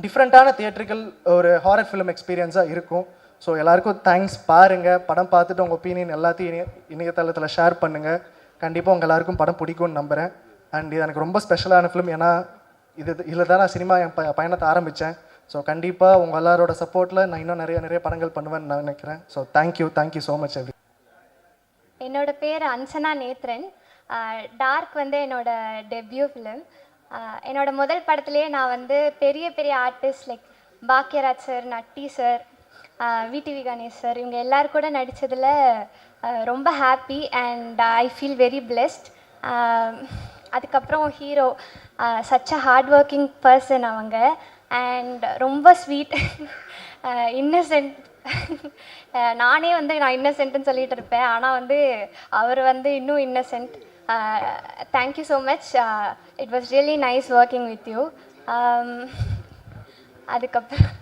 டிஃப்ரெண்ட்டான தியேட்ரிக்கல் ஒரு ஹாரர் ஃபிலிம் எக்ஸ்பீரியன்ஸாக இருக்கும். ஸோ எல்லாருக்கும் தேங்க்ஸ். பாருங்கள், படம் பார்த்துட்டு உங்கள் ஒப்பீனியன் எல்லாத்தையும் இணையதளத்தில் ஷேர் பண்ணுங்கள். கண்டிப்பாக உங்கள் எல்லாருக்கும் படம் பிடிக்கும்னு நம்புகிறேன். அண்ட் இது எனக்கு ரொம்ப ஸ்பெஷலான ஃபிலிம். ஏன்னா இதில் தான் நான் சினிமா என் பயணத்தை ஆரம்பித்தேன். ஸோ கண்டிப்பாக உங்கள் எல்லாரோட சப்போர்ட்டில் நான் இன்னும் நிறைய படங்கள் பண்ணுவேன்னு நான் நினைக்கிறேன். So thank you so much every. என்னோட பேர் அன்சனா நேத்ரன். டார்க் வந்து என்னோட டெபியூ ஃபிலிம். என்னோட முதல் படத்துலேயே நான் வந்து பெரிய artist like Bhagyaraj sir, Natty sir, VTV Ganesh sir, இவங்க எல்லாரும் கூட நடித்ததில் ரொம்ப happy and I feel very blessed. அதுக்கப்புறம் hero such a hard working person அவங்க, அண்ட் ரொம்ப ஸ்வீட், இன்னசென்ட். நானே வந்து நான் இன்னசென்ட்னு சொல்லிட்டு இருப்பேன், ஆனால் வந்து அவர் வந்து இன்னும் Innocent. Thank you so much. It was really nice working with you. அதுக்கப்புறம்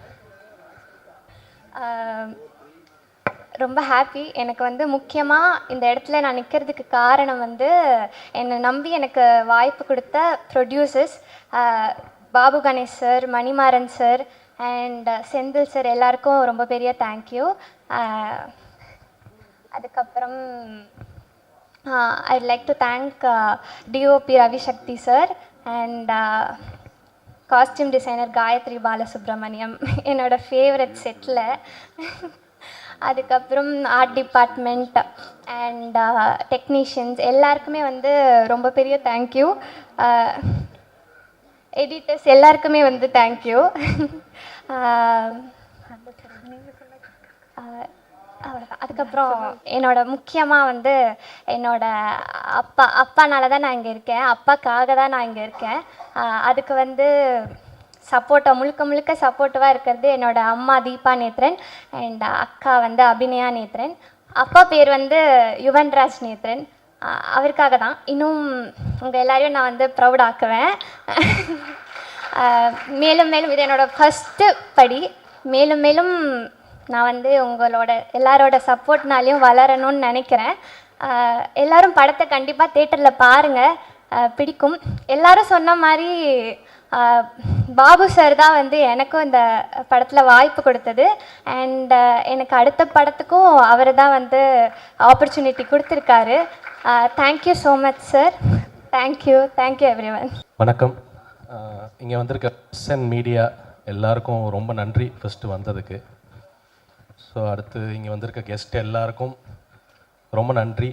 ரொம்ப ஹாப்பி. எனக்கு வந்து முக்கியமாக இந்த இடத்துல நான் நிற்கிறதுக்கு காரணம் வந்து என்னை நம்பி எனக்கு வாய்ப்பு கொடுத்த producers Babu Ganesh sir, Manimaran sir and Senthil sir, எல்லாருக்கும் ரொம்ப பெரிய தேங்க்யூ. அதுக்கப்புறம் I'd like to thank DOP Ravi Sakthi sir and costume designer Gayathri Balasubramaniam, என்னோடய ஃபேவரட் செட்டில். அதுக்கப்புறம் ஆர்ட் டிபார்ட்மெண்ட் அண்ட் டெக்னீஷியன்ஸ் எல்லாருக்குமே வந்து ரொம்ப பெரிய தேங்க்யூ. எடிட்டர்ஸ் எல்லாருக்குமே வந்து தேங்க்யூ. அவ்வளோதான். அதுக்கப்புறம் முக்கியமாக வந்து என்னோட அப்பானால தான் நான் இங்கே இருக்கேன், அப்பாக்காக தான் நான் இங்கே இருக்கேன். அதுக்கு வந்து முழுக்க சப்போர்ட்டிவாக இருக்கிறது என்னோட அம்மா தீபா நேத்ரன் அண்ட் அக்கா வந்து அபிநயா நேத்ரன். அப்பா பேர் வந்து யுவன்ராஜ் நேத்ரன். அவருக்காக தான் இன்னும் உங்கள் எல்லாரையும் நான் வந்து ப்ரௌட் ஆக்குவேன். மேலும் இது என்னோடய ஃபஸ்ட்டு படி. மேலும் நான் வந்து உங்களோட எல்லாரோட சப்போர்ட்னாலையும் வளரணும்னு நினைக்கிறேன். எல்லோரும் படத்தை கண்டிப்பாக தேட்டரில் பாருங்கள், பிடிக்கும். எல்லோரும் சொன்ன மாதிரி பாபு சார் தான் வந்து எனக்கும் இந்த படத்தில் வாய்ப்பு கொடுத்தது அண்ட் எனக்கு அடுத்த படத்துக்கும் அவர் தான் வந்து ஆப்பர்ச்சுனிட்டி கொடுத்துருக்காரு. Thank you so much sir. Thank you every one. வணக்கம். இங்கே வந்திருக்க ப்ரெஸ் அண்ட் மீடியா எல்லாருக்கும் ரொம்ப நன்றி ஃபஸ்ட்டு வந்ததுக்கு. ஸோ அடுத்து இங்கே வந்திருக்க கெஸ்ட் எல்லாருக்கும் ரொம்ப நன்றி.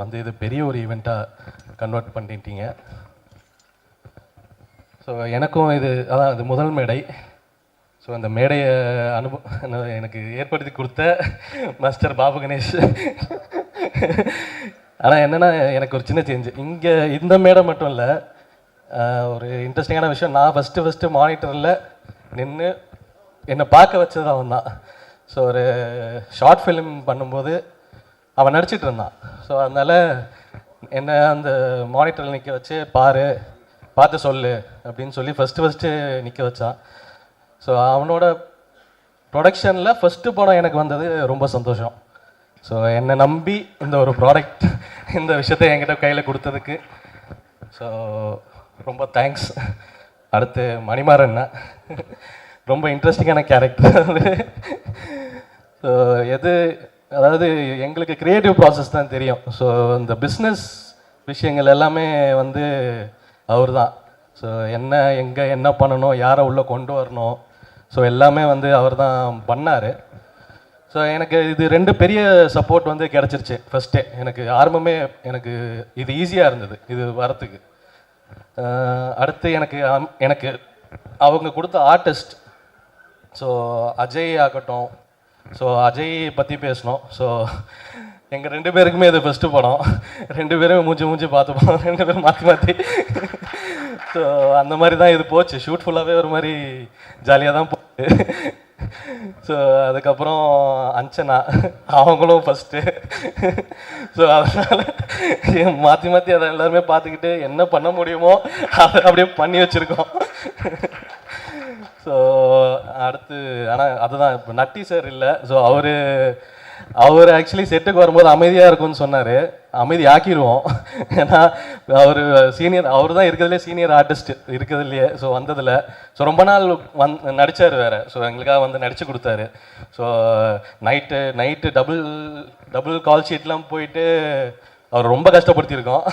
வந்து இது பெரிய ஒரு ஈவெண்ட்டாக கன்வெர்ட் பண்ணிட்டீங்க. ஸோ எனக்கும் அதான் இது முதல் மேடை. ஸோ அந்த மேடையை எனக்கு ஏற்படுத்தி கொடுத்த மாஸ்டர் பாபு கணேஷ். ஆனால் என்னென்னா எனக்கு ஒரு சின்ன சேஞ்சு இங்கே இந்த மேடை மட்டும் இல்லை, ஒரு இன்ட்ரெஸ்டிங்கான விஷயம். நான் ஃபஸ்ட்டு மானிட்டரில் நின்று என்னை பார்க்க வச்சது அவன் தான். ஸோ ஒரு ஷார்ட் ஃபிலிம் பண்ணும்போது அவன் நடிச்சிட்டு இருந்தான். ஸோ அதனால் என்னை அந்த மானிட்டரில் நிற்க வச்சு பார்த்து சொல்லு அப்படின்னு சொல்லி ஃபஸ்ட்டு நிற்க வச்சான். ஸோ அவனோட ப்ரொடக்ஷனில் ஃபஸ்ட்டு படம் எனக்கு வந்தது ரொம்ப சந்தோஷம். ஸோ என்னை நம்பி இந்த ஒரு ப்ராடக்ட் இந்த விஷயத்தை என்கிட்ட கையில் கொடுத்ததுக்கு ஸோ ரொம்ப தேங்க்ஸ். அடுத்து மணிமாறன் ரொம்ப இன்ட்ரெஸ்டிங்கான கேரக்டர். ஸோ அதாவது எங்களுக்கு க்ரியேட்டிவ் ப்ராசஸ் தான் தெரியும். ஸோ இந்த பிஸ்னஸ் விஷயங்கள் எல்லாமே வந்து அவர் தான். ஸோ எங்கே என்ன பண்ணணும், யாரை உள்ளே கொண்டு வரணும், ஸோ எல்லாமே வந்து அவர் தான் பண்ணார். ஸோ எனக்கு இது 2 பெரிய சப்போர்ட் வந்து கிடச்சிருச்சு ஃபஸ்ட்டே. எனக்கு ஆரம்பமே எனக்கு இது ஈஸியாக இருந்தது இது வரத்துக்கு. அடுத்து எனக்கு அவங்க கொடுத்த ஆர்டிஸ்ட், ஸோ அஜய் ஆகட்டும். ஸோ அஜய் பற்றி பேசணும். ஸோ எங்கள் 2 பேருக்குமே இது ஃபஸ்ட்டு படம். 2 பேரும் மூஞ்சி பார்த்துப்போம், 2 பேரும் மாற்றி. ஸோ அந்த மாதிரி தான் இது போச்சு. ஷூட் ஃபுல்லாகவே ஒரு மாதிரி ஜாலியாக தான் போச்சு. ஸோ அதுக்கப்புறம் அஞ்சனா அவங்களும் ஃபஸ்ட்டு. ஸோ அதனால் மாற்றி அதை எல்லாருமே பார்த்துக்கிட்டு என்ன பண்ண முடியுமோ அதை அப்படியே பண்ணி வச்சுருக்கோம். ஸோ அடுத்து ஆனால் அதுதான் இப்போ நட்டி சார் இல்லை. ஸோ அவர் ஆக்சுவலி செட்டுக்கு வரும்போது அமைதியாக இருக்கும்னு சொன்னார். அமைதி ஆக்கிடுவோம். ஏன்னா அவர் தான் இருக்கிறதுலே சீனியர் ஆர்டிஸ்ட் இருக்கிறதுலையே. ஸோ வந்ததில் ஸோ ரொம்ப நாள் நடித்தார் வேறு. ஸோ எங்களுக்காக வந்து நடித்து கொடுத்தாரு. ஸோ நைட்டு டபுள் கால் ஷீட்லாம் போயிட்டு அவர் ரொம்ப கஷ்டப்படுத்தியிருக்கோம்.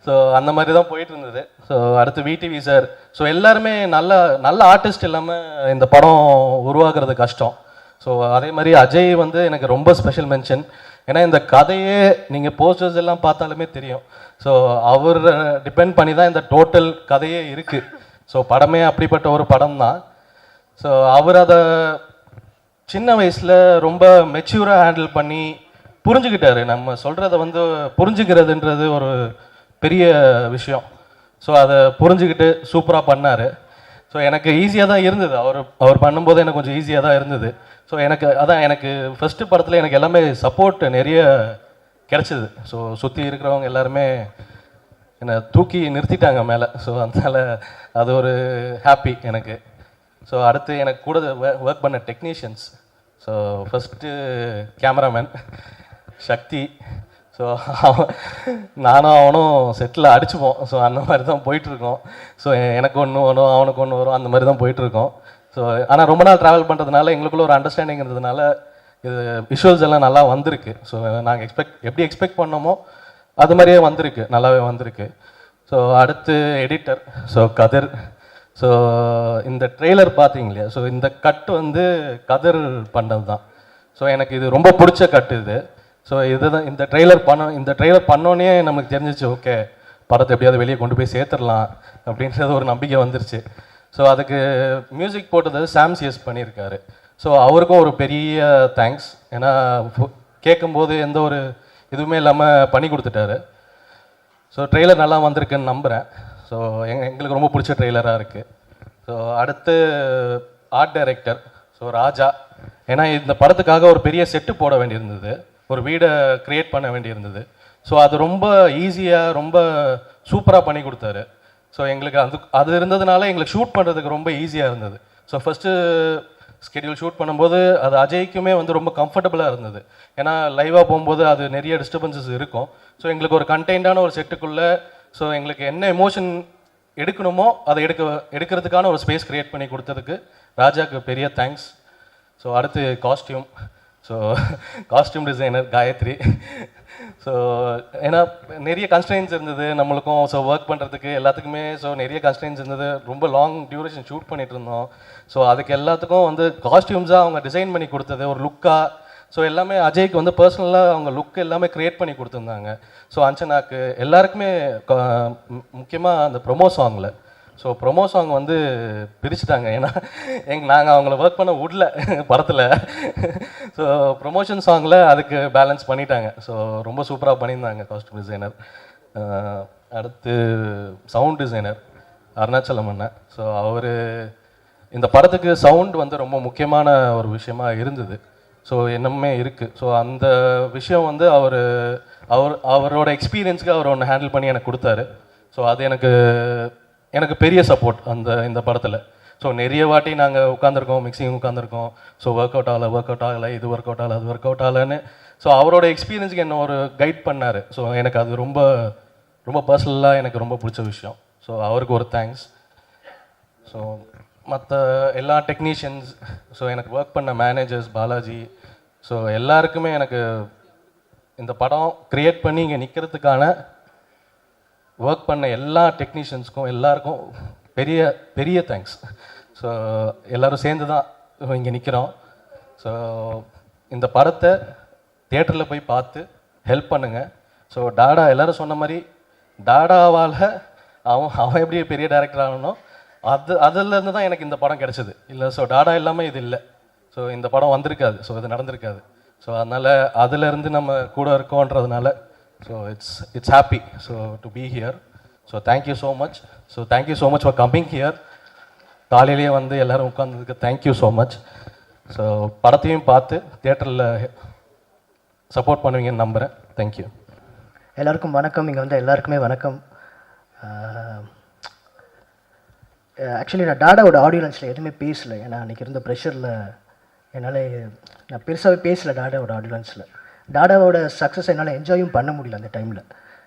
ஸோ அந்த மாதிரி தான் போயிட்டு இருந்தது. ஸோ அடுத்து விடிவி சார். ஸோ எல்லாருமே நல்ல ஆர்டிஸ்ட் இல்லாமல் இந்த படம் உருவாக்குறது கஷ்டம். ஸோ அதே மாதிரி அஜய் வந்து எனக்கு ரொம்ப ஸ்பெஷல் மென்ஷன். ஏன்னா இந்த கதையே நீங்கள் போஸ்டர்ஸ் எல்லாம் பார்த்தாலுமே தெரியும். ஸோ அவர் டிபெண்ட் பண்ணி தான் இந்த டோட்டல் கதையே இருக்குது. ஸோ படமே அப்படிப்பட்ட ஒரு படம் தான். ஸோ அவர் அதை சின்ன வயசில் ரொம்ப மெச்சூராக ஹேண்டில் பண்ணி புரிஞ்சுக்கிட்டாரு. நம்ம சொல்கிறத வந்து புரிஞ்சுக்கிறதுன்றது ஒரு பெரிய விஷயம். ஸோ அதை புரிஞ்சுக்கிட்டு சூப்பராக பண்ணார். ஸோ எனக்கு ஈஸியாக தான் இருந்தது. அவர் பண்ணும்போது எனக்கு கொஞ்சம் ஈஸியாக தான் இருந்தது. ஸோ எனக்கு ஃபஸ்ட்டு படத்தில் எனக்கு எல்லாமே சப்போர்ட் நிறைய கிடச்சிது. ஸோ சுற்றி இருக்கிறவங்க எல்லாருமே என்னை தூக்கி நிறுத்திட்டாங்க மேலே. ஸோ அதனால் அது ஒரு ஹாப்பி எனக்கு. ஸோ அடுத்து எனக்கு கூட ஒர்க் பண்ண டெக்னீஷியன்ஸ். ஸோ ஃபஸ்ட்டு கேமராமேன் சக்தி. ஸோ நானும் அவனும் செட்டில் அடிச்சுப்போம். ஸோ அந்த மாதிரி தான் போயிட்டுருக்கோம். ஸோ எனக்கு ஒன்று வரும், அவனுக்கு ஒன்று வரும், அந்த மாதிரி தான் போயிட்டுருக்கோம். ஸோ ஆனால் ரொம்ப நாள் ட்ராவல் பண்ணுறதுனால எங்களுக்குள்ள ஒரு அண்டர்ஸ்டாண்டிங் இருந்ததுனால இது விஷுவல்ஸ் எல்லாம் நல்லா வந்திருக்கு. ஸோ நாங்கள் எப்படி எக்ஸ்பெக்ட் பண்ணோமோ அது மாதிரியே வந்திருக்கு, நல்லாவே வந்திருக்கு. ஸோ அடுத்து எடிட்டர் ஸோ கதிர். ஸோ இந்த ட்ரெய்லர் பார்த்தீங்க இல்லையா, ஸோ இந்த கட்டு வந்து கதிர் பண்ணது தான். ஸோ எனக்கு இது ரொம்ப பிடிச்ச கட்டு இது. ஸோ இதுதான் இந்த ட்ரெய்லர் பண்ணோன்னே நமக்கு தெரிஞ்சிச்சு, ஓகே படத்தை எப்படியாவது வெளியே கொண்டு போய் சேர்த்துடலாம் அப்படின்றது ஒரு நம்பிக்கை வந்துருச்சு. ஸோ அதுக்கு மியூசிக் போட்டது சாம்சிஎஸ் பண்ணியிருக்காரு. ஸோ அவருக்கும் ஒரு பெரிய தேங்க்ஸ். ஏன்னா கேட்கும்போது எந்த ஒரு இதுவுமே இல்லாமல் பண்ணி கொடுத்துட்டாரு. ஸோ ட்ரெய்லர் நல்லா வந்திருக்குன்னு நம்புகிறேன். ஸோ எங்களுக்கு ரொம்ப பிடிச்ச ட்ரெய்லராக இருக்குது. ஸோ அடுத்து ஆர்ட் டைரக்டர் ஸோ ராஜா. ஏன்னா இந்த படத்துக்காக ஒரு பெரிய செட்டு போட வேண்டியிருந்தது, ஒரு வீடை க்ரியேட் பண்ண வேண்டியிருந்தது. ஸோ அது ரொம்ப ஈஸியாக ரொம்ப சூப்பராக பண்ணி கொடுத்தாரு. ஸோ எங்களுக்கு அது இருந்ததுனால எங்களுக்கு ஷூட் பண்ணுறதுக்கு ரொம்ப ஈஸியாக இருந்தது. ஸோ ஃபஸ்ட்டு ஸ்கெடியூல் ஷூட் பண்ணும்போது அது அஜய்க்குமே வந்து ரொம்ப கம்ஃபர்டபுளாக இருந்தது. ஏன்னா லைவாக போகும்போது அது நிறைய டிஸ்டர்பன்சஸ் இருக்கும். ஸோ எங்களுக்கு ஒரு கண்டெய்ன்டான ஒரு செட்டுக்குள்ளே ஸோ எங்களுக்கு என்ன எமோஷன் எடுக்கணுமோ அதை எடுக்கிறதுக்கான ஒரு ஸ்பேஸ் க்ரியேட் பண்ணி கொடுத்ததுக்கு ராஜாவுக்கு பெரிய தேங்க்ஸ். ஸோ அடுத்து costume. So costume designer Gayathri. So ஏன்னா நிறைய கன்ஸ்ட்ரெயின்ஸ் இருந்தது நம்மளுக்கும். ஸோ ஒர்க் பண்ணுறதுக்கு எல்லாத்துக்குமே ஸோ நிறைய கன்ஸ்ட்ரெயின்ஸ் இருந்தது. ரொம்ப லாங் டியூரேஷன் ஷூட் பண்ணிட்டு இருந்தோம். ஸோ அதுக்கு எல்லாத்துக்கும் வந்து காஸ்டியூம்ஸாக அவங்க டிசைன் பண்ணி கொடுத்தது ஒரு லுக்காக. ஸோ எல்லாமே அஜய்க்கு வந்து பர்சனலாக அவங்க லுக் எல்லாமே க்ரியேட் பண்ணி கொடுத்துருந்தாங்க. ஸோ அஞ்சனாக்கு எல்லாருக்குமே முக்கியமாக அந்த ப்ரொமோ சாங்கில் ஸோ ப்ரொமோ சாங் வந்து பிரிச்சுட்டாங்க. ஏன்னா நாங்கள் அவங்கள ஒர்க் பண்ண விடல படத்தில். ஸோ ப்ரொமோஷன் சாங்கில் அதுக்கு பேலன்ஸ் பண்ணிட்டாங்க. ஸோ ரொம்ப சூப்பராக பண்ணியிருந்தாங்க காஸ்டியூம் டிசைனர். அடுத்து சவுண்ட் டிசைனர் அருணாச்சலம் அண்ணன். ஸோ அவர் இந்த படத்துக்கு சவுண்ட் வந்து ரொம்ப முக்கியமான ஒரு விஷயமா இருந்தது. ஸோ என்னமே இருக்குது. ஸோ அந்த விஷயம் வந்து அவரோட எக்ஸ்பீரியன்ஸுக்கு அவர் ஒன்று ஹேண்டில் பண்ணி எனக்கு கொடுத்தாரு. ஸோ அது எனக்கு பெரிய சப்போர்ட் இந்த படத்தில். ஸோ நிறைய வாட்டி நாங்கள் உட்காந்துருக்கோம், மிக்சிங் உட்காந்துருக்கோம். ஸோ ஒர்க் அவுட் ஆகலை, இது ஒர்க் அவுட் ஆகலை, அது ஒர்க் அவுட் ஆகலைன்னு. ஸோ அவரோட எக்ஸ்பீரியன்ஸுக்கு என்ன ஒரு கைட் பண்ணார். ஸோ எனக்கு அது ரொம்ப ரொம்ப பர்சனலாக எனக்கு ரொம்ப பிடிச்ச விஷயம். ஸோ அவருக்கு ஒரு தேங்க்ஸ். ஸோ மற்ற எல்லா டெக்னீஷியன்ஸ், ஸோ எனக்கு ஒர்க் பண்ண மேனேஜர்ஸ், பாலாஜி, ஸோ எல்லாருக்குமே எனக்கு இந்த படம் க்ரியேட் பண்ணி இங்கே நிற்கிறதுக்கான ஒர்க் பண்ண எல்லா டெக்னீஷியன்ஸ்க்கும் எல்லாருக்கும் பெரிய பெரிய தேங்க்ஸ். ஸோ எல்லோரும் சேர்ந்து தான் இங்கே நிற்கிறோம். ஸோ இந்த படத்தை தியேட்டரில் போய் பார்த்து ஹெல்ப் பண்ணுங்கள். ஸோ டாடா எல்லோரும் சொன்ன மாதிரி டாடாவால் அவன் எப்படி பெரிய டைரக்டர் ஆகணும், அதுலேருந்து தான் எனக்கு இந்த படம் கிடச்சிது. இல்லை ஸோ டாடா இல்லாமல் இது இல்லை. ஸோ இந்த படம் வந்திருக்காது, ஸோ இது நடந்திருக்காது. ஸோ அதனால் அதுலேருந்து நம்ம கூட இருக்கோன்றதுனால so it's happy so to be here. So thank you so much. So thank you so much for coming here. காலையிலேயே வந்து எல்லோரும் உட்காந்ததுக்கு தேங்க்யூ ஸோ மச். ஸோ படத்தையும் பார்த்து தியேட்டரில் சப்போர்ட் பண்ணுவீங்கன்னு நம்புகிறேன். தேங்க்யூ. எல்லாருக்கும் வணக்கம். இங்கே வந்து எல்லாருக்குமே வணக்கம். ஆக்சுவலி நான் டாடாவோட ஆடியோ லான்ச்சில் எதுவுமே பேசலை. ஏன்னா அன்றைக்கி இருந்த ப்ரெஷரில் என்னால் நான் பெருசாகவே பேசலை டாடாவோட ஆடியோ லான்ச்சில். டாடாவோட சக்ஸஸ் என்னால் என்ஜாயும் பண்ண முடியல அந்த டைமில்.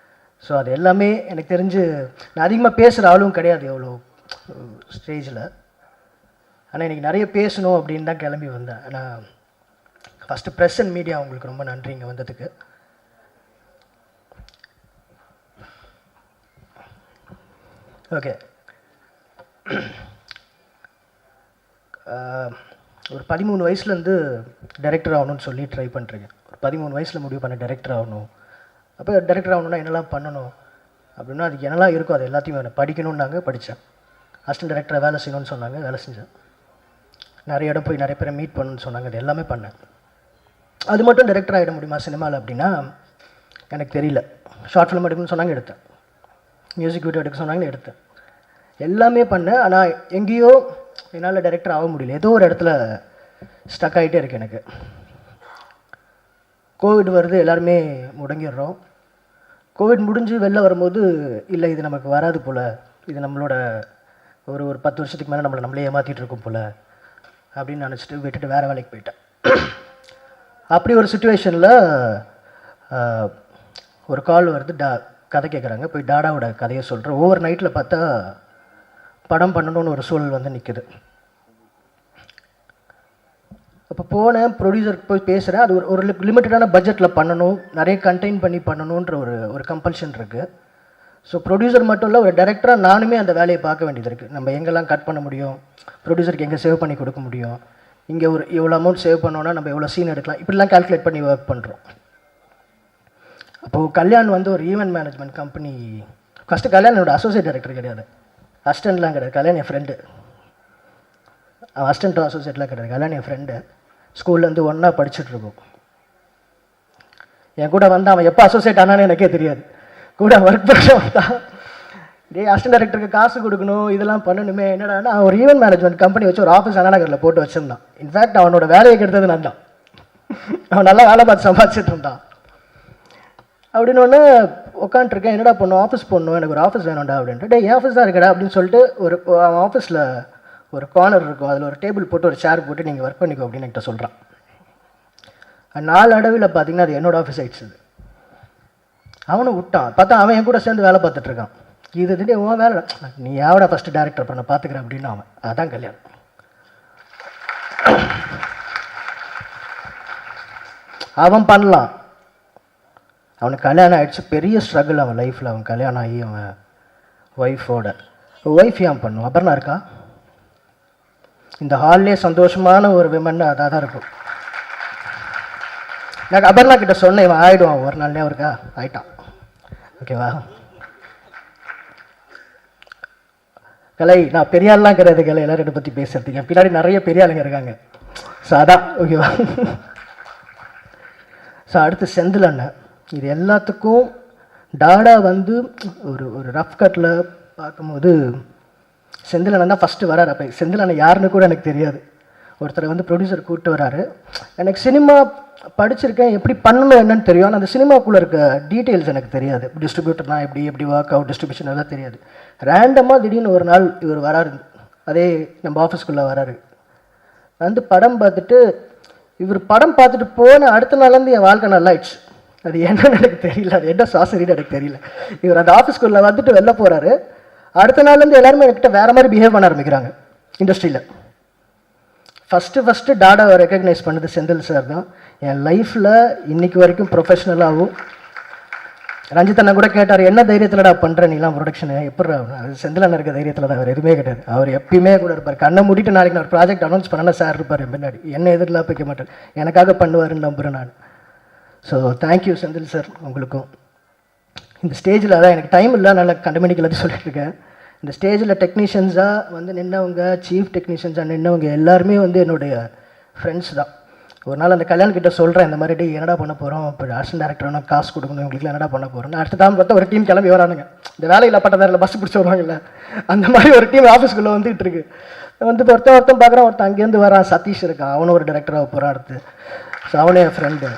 ஸோ அது எல்லாமே எனக்கு தெரிஞ்சு நான் அதிகமாக பேசுகிற ஆளும் கிடையாது எவ்வளோ ஸ்டேஜில். ஆனால் இன்றைக்கி நிறைய பேசணும் அப்படின்னு தான் கிளம்பி வந்தேன். ஆனால் ஃபஸ்ட்டு ப்ரெஸ் அண்ட் மீடியா உங்களுக்கு ரொம்ப நன்றி இங்கே வந்ததுக்கு. ஓகே, ஒரு 13 வயசுலேருந்து டைரக்டர் ஆகணும்னு சொல்லி ட்ரை பண்ணிருக்கேன். ஒரு 13 வயசில் முடிவு பண்ண டைரக்டர் ஆகணும். அப்போ டைரக்டர் ஆகணுன்னா என்னெல்லாம் பண்ணணும் அப்படின்னா அதுக்கு என்னெல்லாம் இருக்கோ அது எல்லாத்தையும் வேணும். படிக்கணுன்னாங்க, படித்தேன். அசிஸ்டன்ட் டைரக்டராக வேலை செய்யணும்னு சொன்னாங்க, வேலை செஞ்சேன். நிறைய இடம் போய் நிறைய பேரை மீட் பண்ணணும்னு சொன்னாங்க, அது எல்லாமே பண்ணேன். அது மட்டும் டைரக்டர் ஆகிட முடியுமா சினிமாவில் அப்படின்னா எனக்கு தெரியல. ஷார்ட் ஃபிலிம் எடுக்கணும்னு சொன்னாங்க, எடுத்தேன். மியூசிக் வீடியோ எடுக்க சொன்னாங்க, எடுத்தேன். எல்லாமே பண்ணேன். ஆனால் எங்கேயோ என்னால் டைரக்டர் ஆக முடியல. ஏதோ ஒரு இடத்துல ஸ்டக் ஆகிட்டே இருக்கு எனக்கு. கோவிட் வருது, எல்லாருமே முடங்கிடுறோம். கோவிட் முடிஞ்சு வெளில வரும்போது இல்லை இது நமக்கு வராது போல், இது நம்மளோட ஒரு 10 வருஷத்துக்கு மேலே நம்மளே ஏமாற்றிட்டு இருக்கோம் போல் அப்படின்னு நினச்சிட்டு விட்டுட்டு வேறு வேலைக்கு போயிட்டேன். அப்படி ஒரு சுச்சுவேஷனில் ஒரு கால் வருது, கதை கேட்குறாங்க. போய் டாடாவோட கதையை சொல்கிறேன். ஓவர் நைட்டில் பார்த்தா படம் பண்ணணுன்னு ஒரு சூழல் வந்து நிற்குது. அப்போ போனேன், ப்ரொடியூசருக்கு போய் பேசுகிறேன். அது ஒரு லிமிட்டடான பட்ஜெட்டில் பண்ணணும், நிறைய கண்டெயின் பண்ணி பண்ணணுன்ற ஒரு கம்பல்ஷன் இருக்குது. ஸோ ப்ரொடியூசர் மட்டும் இல்லை, ஒரு டைரக்டராக நானுமே அந்த வேலையை பார்க்க வேண்டியது இருக்குது. நம்ம எங்கெல்லாம் கட் பண்ண முடியும், ப்ரொடியூசருக்கு எங்கே சேவ் பண்ணி கொடுக்க முடியும், இங்கே ஒரு இவ்வளோ அமௌண்ட் சேவ் பண்ணோன்னா நம்ம எவ்வளோ சீன் எடுக்கலாம், இப்படிலாம் கால்குலேட் பண்ணி ஒர்க் பண்ணுறோம். அப்போது கல்யாண் வந்து ஒரு event management company. First Kalyan என்னோட அசோசியேட் டைரக்டர் கிடையாது, அசிஸ்டண்ட்லாம் கிடையாது. கல்யாண் என் ஃப்ரெண்டு. அவன் அசிஸ்டண்ட்டும் அசோசியேட்லாம் கிடையாது. கல்யாண் என் ஃப்ரெண்டு. ஸ்கூல்லேருந்து ஒன்றா படிச்சுட்ருக்கோம். என் கூட வந்து அவன் எப்போ அசோசியேட் ஆனான்னு எனக்கே தெரியாது. கூட ஒர்க் பண்ண வந்தான். டே அசிஸ்டன்ட் டைரக்டருக்கு காசு கொடுக்கணும், இதெல்லாம் பண்ணணுமே. என்னடானா அவன் ஒரு ஈவெண்ட் மேனேஜ்மெண்ட் கம்பெனி வச்சு ஒரு ஆஃபீஸ் அண்ணாநகரில் போட்டு வச்சுருந்தான். இன்ஃபேக்ட் அவனோட வேலையை கெடுத்தது நான் தான். அவன் நல்லா வேலை பார்த்து சம்பாதிச்சுட்டு இருந்தான். அப்படின்னு ஒன்று உட்காந்துருக்கேன். என்னடா பண்ணும், ஆஃபீஸ் போடணும், எனக்கு ஒரு ஆஃபீஸ் வேணும்டா அப்படின்ட்டு. டே என் ஆஃபீஸ் தான் இருக்கடா அப்படின்னு சொல்லிட்டு அவன் ஆஃபீஸில் ஒரு கார்னர் இருக்கும், அதில் ஒரு டேபிள் போட்டு ஒரு சேர் போட்டு நீங்கள் ஒர்க் பண்ணிக்கோ அப்படின்னு என்கிட்ட சொல்கிறான். நாலு அடவில் பார்த்தீங்கன்னா அது என்னோடய ஆஃபீஸ் ஆகிடுச்சு. அவனும் விட்டான். பார்த்தா அவன் என் கூட சேர்ந்து வேலை பார்த்துட்ருக்கான். இது திடீர் உன் வேலை, நீ யாவடா ஃபஸ்ட்டு டேரக்டர் பண்ண பார்த்துக்கிறேன் அப்படின்னு அவன். அதான் கல்யாணம். அவன் பண்ணலாம், அவனுக்கு கல்யாணம் ஆகிடுச்சு. பெரிய ஸ்ட்ரகிள் அவன் லைஃப்பில். அவன் கல்யாணம் ஆகி அவன் ஒய்ஃப் ஏன் பண்ணும். அப்புறம் இருக்கா இந்த ஹால்லே சந்தோஷமான ஒரு விமன் அதாக தான் இருக்கும். நான் அபர்ணா கிட்ட சொன்னேன், இவன் ஆயிடுவான் ஒரு நாள்லேயே, அவருக்கா ஆயிட்டான். ஓகேவா? கலை, நான் பெரிய ஆள்லாம் கிடையாது கலை, எல்லாரும் என்னை பற்றி பேசுறதுக்கு. என் பின்னாடி நிறைய பெரிய ஆளுங்க இருக்காங்க. ஸோ அதான். ஓகேவா? ஸோ அடுத்து செந்தில் அண்ணன். இது எல்லாத்துக்கும் டாடா வந்து ஒரு ஒரு ரஃப் கட்டில் பார்க்கும்போது செந்தில் அண்ணன் தான் ஃபஸ்ட்டு வராரு. அப்போ செந்தில் அண்ணன் யாருன்னு கூட எனக்கு தெரியாது. ஒருத்தரை வந்து ப்ரொடியூசர் கூப்பிட்டு வராரு. எனக்கு சினிமா படிச்சிருக்கேன், எப்படி பண்ணணும் என்னன்னு தெரியும், ஆனால் அந்த சினிமாக்குள்ளே இருக்க டீட்டெயில்ஸ் எனக்கு தெரியாது. டிஸ்ட்ரிபியூட்டர்னா எப்படி ஒர்க் அவுட், டிஸ்ட்ரிபியூஷன் எல்லாம் தெரியாது. ரேண்டமாக திடீர்னு ஒரு நாள் இவர் வராரு, அதே நம்ம ஆஃபீஸ்க்குள்ளே வராரு. வந்து படம் பார்த்துட்டு, இவர் படம் பார்த்துட்டு போன அடுத்த நாள்லேருந்து என் வாழ்க்கை நல்லா ஆயிடுச்சு. அது என்னன்னு எனக்கு தெரியல, அது என்ன சாசரின்னு எனக்கு தெரியல. இவர் அந்த ஆஃபீஸ்க்குள்ளே வந்துட்டு வெளில போகிறாரு. அடுத்த நாள்லேருந்து எல்லாருமே என்கிட்ட வேறு மாதிரி பிஹேவ் பண்ண ஆரம்பிக்கிறாங்க இண்டஸ்ட்ரியில். ஃபஸ்ட்டு டாடாவை ரெக்கக்னைஸ் பண்ணது செந்தில் சார் தான். என் லைஃப்பில் இன்னைக்கு வரைக்கும் ப்ரொஃபஷ்னலாகவும், ரஞ்சித் அண்ணன் கூட கேட்டார், என்ன தைரியத்தில்டா பண்ணுற நீலாம் ப்ரொடக்ஷனு, எப்படி? அது செந்தில் அண்ணன் இருக்க தைரியத்தில் தான், அவர் எதுவுமே கிடையாது. அவர் எப்பயுமே கூட இருப்பார். கண்ணை மூடிட்டு நாளைக்கு நான் ஒரு ப்ராஜெக்ட் அனௌன்ஸ் பண்ணேன்னா சார் இருப்பார் என் பின்னாடி. என்ன எதிர்லாம் வைக்க மாட்டேன், எனக்காக பண்ணுவாருன்னு நம்புகிறேன் நான். ஸோ தேங்க்யூ செந்தில் சார் உங்களுக்கும். இந்த ஸ்டேஜில் அதான் எனக்கு டைம் இல்லை, நல்லா கண்டமெடிக்கலாக சொல்லிட்டு இருக்கேன். இந்த ஸ்டேஜில் டெக்னீஷியன்ஸாக வந்து நின்னவங்க, சீஃப் டெக்னீஷியன்ஸாக நின்னவங்க எல்லாருமே வந்து என்னுடைய ஃப்ரெண்ட்ஸ் தான். ஒரு நாள் அந்த கல்யாணக்கிட்ட சொல்கிறேன், இந்த மாதிரி என்னடா பண்ண போகிறோம், இப்போ அசிஸ்டன்ட் டேரக்டர் வேணும், காசு கொடுக்கணும், இவங்களுக்குலாம் என்னடா பண்ண போகிறோம். அடுத்த தான் பார்த்தா ஒரு டீம் கிளம்பி வரானுங்க. இந்த வேலையில் பட்டதாரில் பஸ் பிடிச்சி வருவாங்கல்ல, அந்த மாதிரி ஒரு டீம் ஆஃபீஸ்க்குள்ளே வந்துட்டு இருக்கு. வந்து ஒருத்தன் பார்க்குறான், ஒருத்தன் அங்கேருந்து வரான், சதீஷ் இருக்கான், அவனும் ஒரு டேரக்டராக போகிறான் அடுத்து. ஸோ அவனே என் ஃப்ரெண்டு.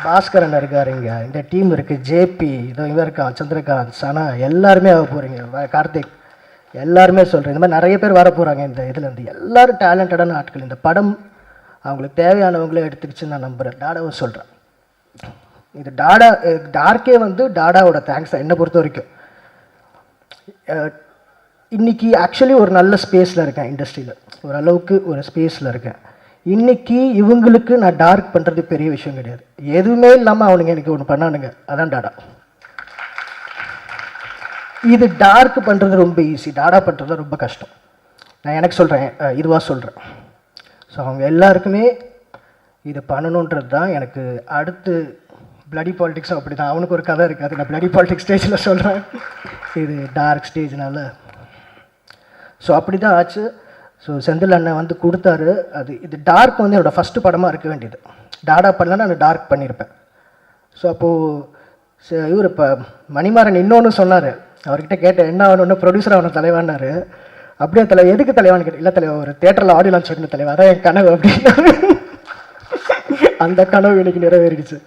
பாஸ்கரன் இருக்கார் இங்கே, இந்த டீம் இருக்குது, ஜேபி, இதோ இவன் இருக்கான், சந்திரகாந்த், சனா, எல்லாருமே ஆக போகிறீங்க, கார்த்திக், எல்லாருமே சொல்கிறேன். இந்த மாதிரி நிறைய பேர் வர போகிறாங்க இந்த இதுலேருந்து. எல்லோரும் டேலண்டடான ஆட்கள். இந்த படம் அவங்களுக்கு தேவையானவங்களே எடுத்துக்கிச்சுன்னு நான் நம்புகிறேன். டாடாவை சொல்கிறேன். இது டார்க்கே வந்து டாடாவோட தேங்க்ஸ் தான் என்னை பொறுத்த வரைக்கும். இன்றைக்கி ஆக்சுவலி ஒரு நல்ல ஸ்பேஸில் இருக்கேன் இண்டஸ்ட்ரியில், ஓரளவுக்கு ஒரு ஸ்பேஸில் இருக்கேன். இன்றைக்கி இவங்களுக்கு நான் டார்க் பண்ணுறது பெரிய விஷயம் கிடையாது. எதுவுமே இல்லாமல் அவனுங்க எனக்கு ஒன்று பண்ணானுங்க, அதான் டாடா. இது டார்க் பண்ணுறது ரொம்ப ஈஸி, டாடா பண்ணுறது ரொம்ப கஷ்டம். நான் எனக்கு சொல்கிறேன், இதுவாக சொல்கிறேன். ஸோ அவங்க எல்லாருக்குமே இது பண்ணணுன்றது தான் எனக்கு. அடுத்து பிளடி பாலிடிக்ஸும் அப்படி தான், அவனுக்கு ஒரு கதை இருக்குது, அது நான் பிளடி பாலிடிக்ஸ் ஸ்டேஜில் சொல்கிறேன். இது டார்க் ஸ்டேஜ்னால. ஸோ அப்படி தான் ஆச்சு. ஸோ செந்தில் அண்ணன் வந்து கொடுத்தாரு. இது டார்க் வந்து என்னோடய ஃபஸ்ட்டு படமாக இருக்க வேண்டியது. டாடா பண்ணலன்னா நான் டார்க் பண்ணியிருப்பேன். ஸோ அப்போது இவர் இப்போ மணிமாறன் இன்னொன்று சொன்னார், அவர்கிட்ட கேட்டேன் என்ன ஆகணுன்னு, ப்ரொடியூசர் ஆகணும் தலைவான்னாரு. அப்படியே தலைவர் எதுக்கு தலைவான்னு கேட்டேன். இல்லை தலைவர், ஒரு தேட்டரில் ஆடியோ லான்ச் வைக்கணும் தலைவர், அதான் என் கனவு அப்படின்னா. அந்த கனவு இன்னைக்கு நிறைவேறிடுச்சு.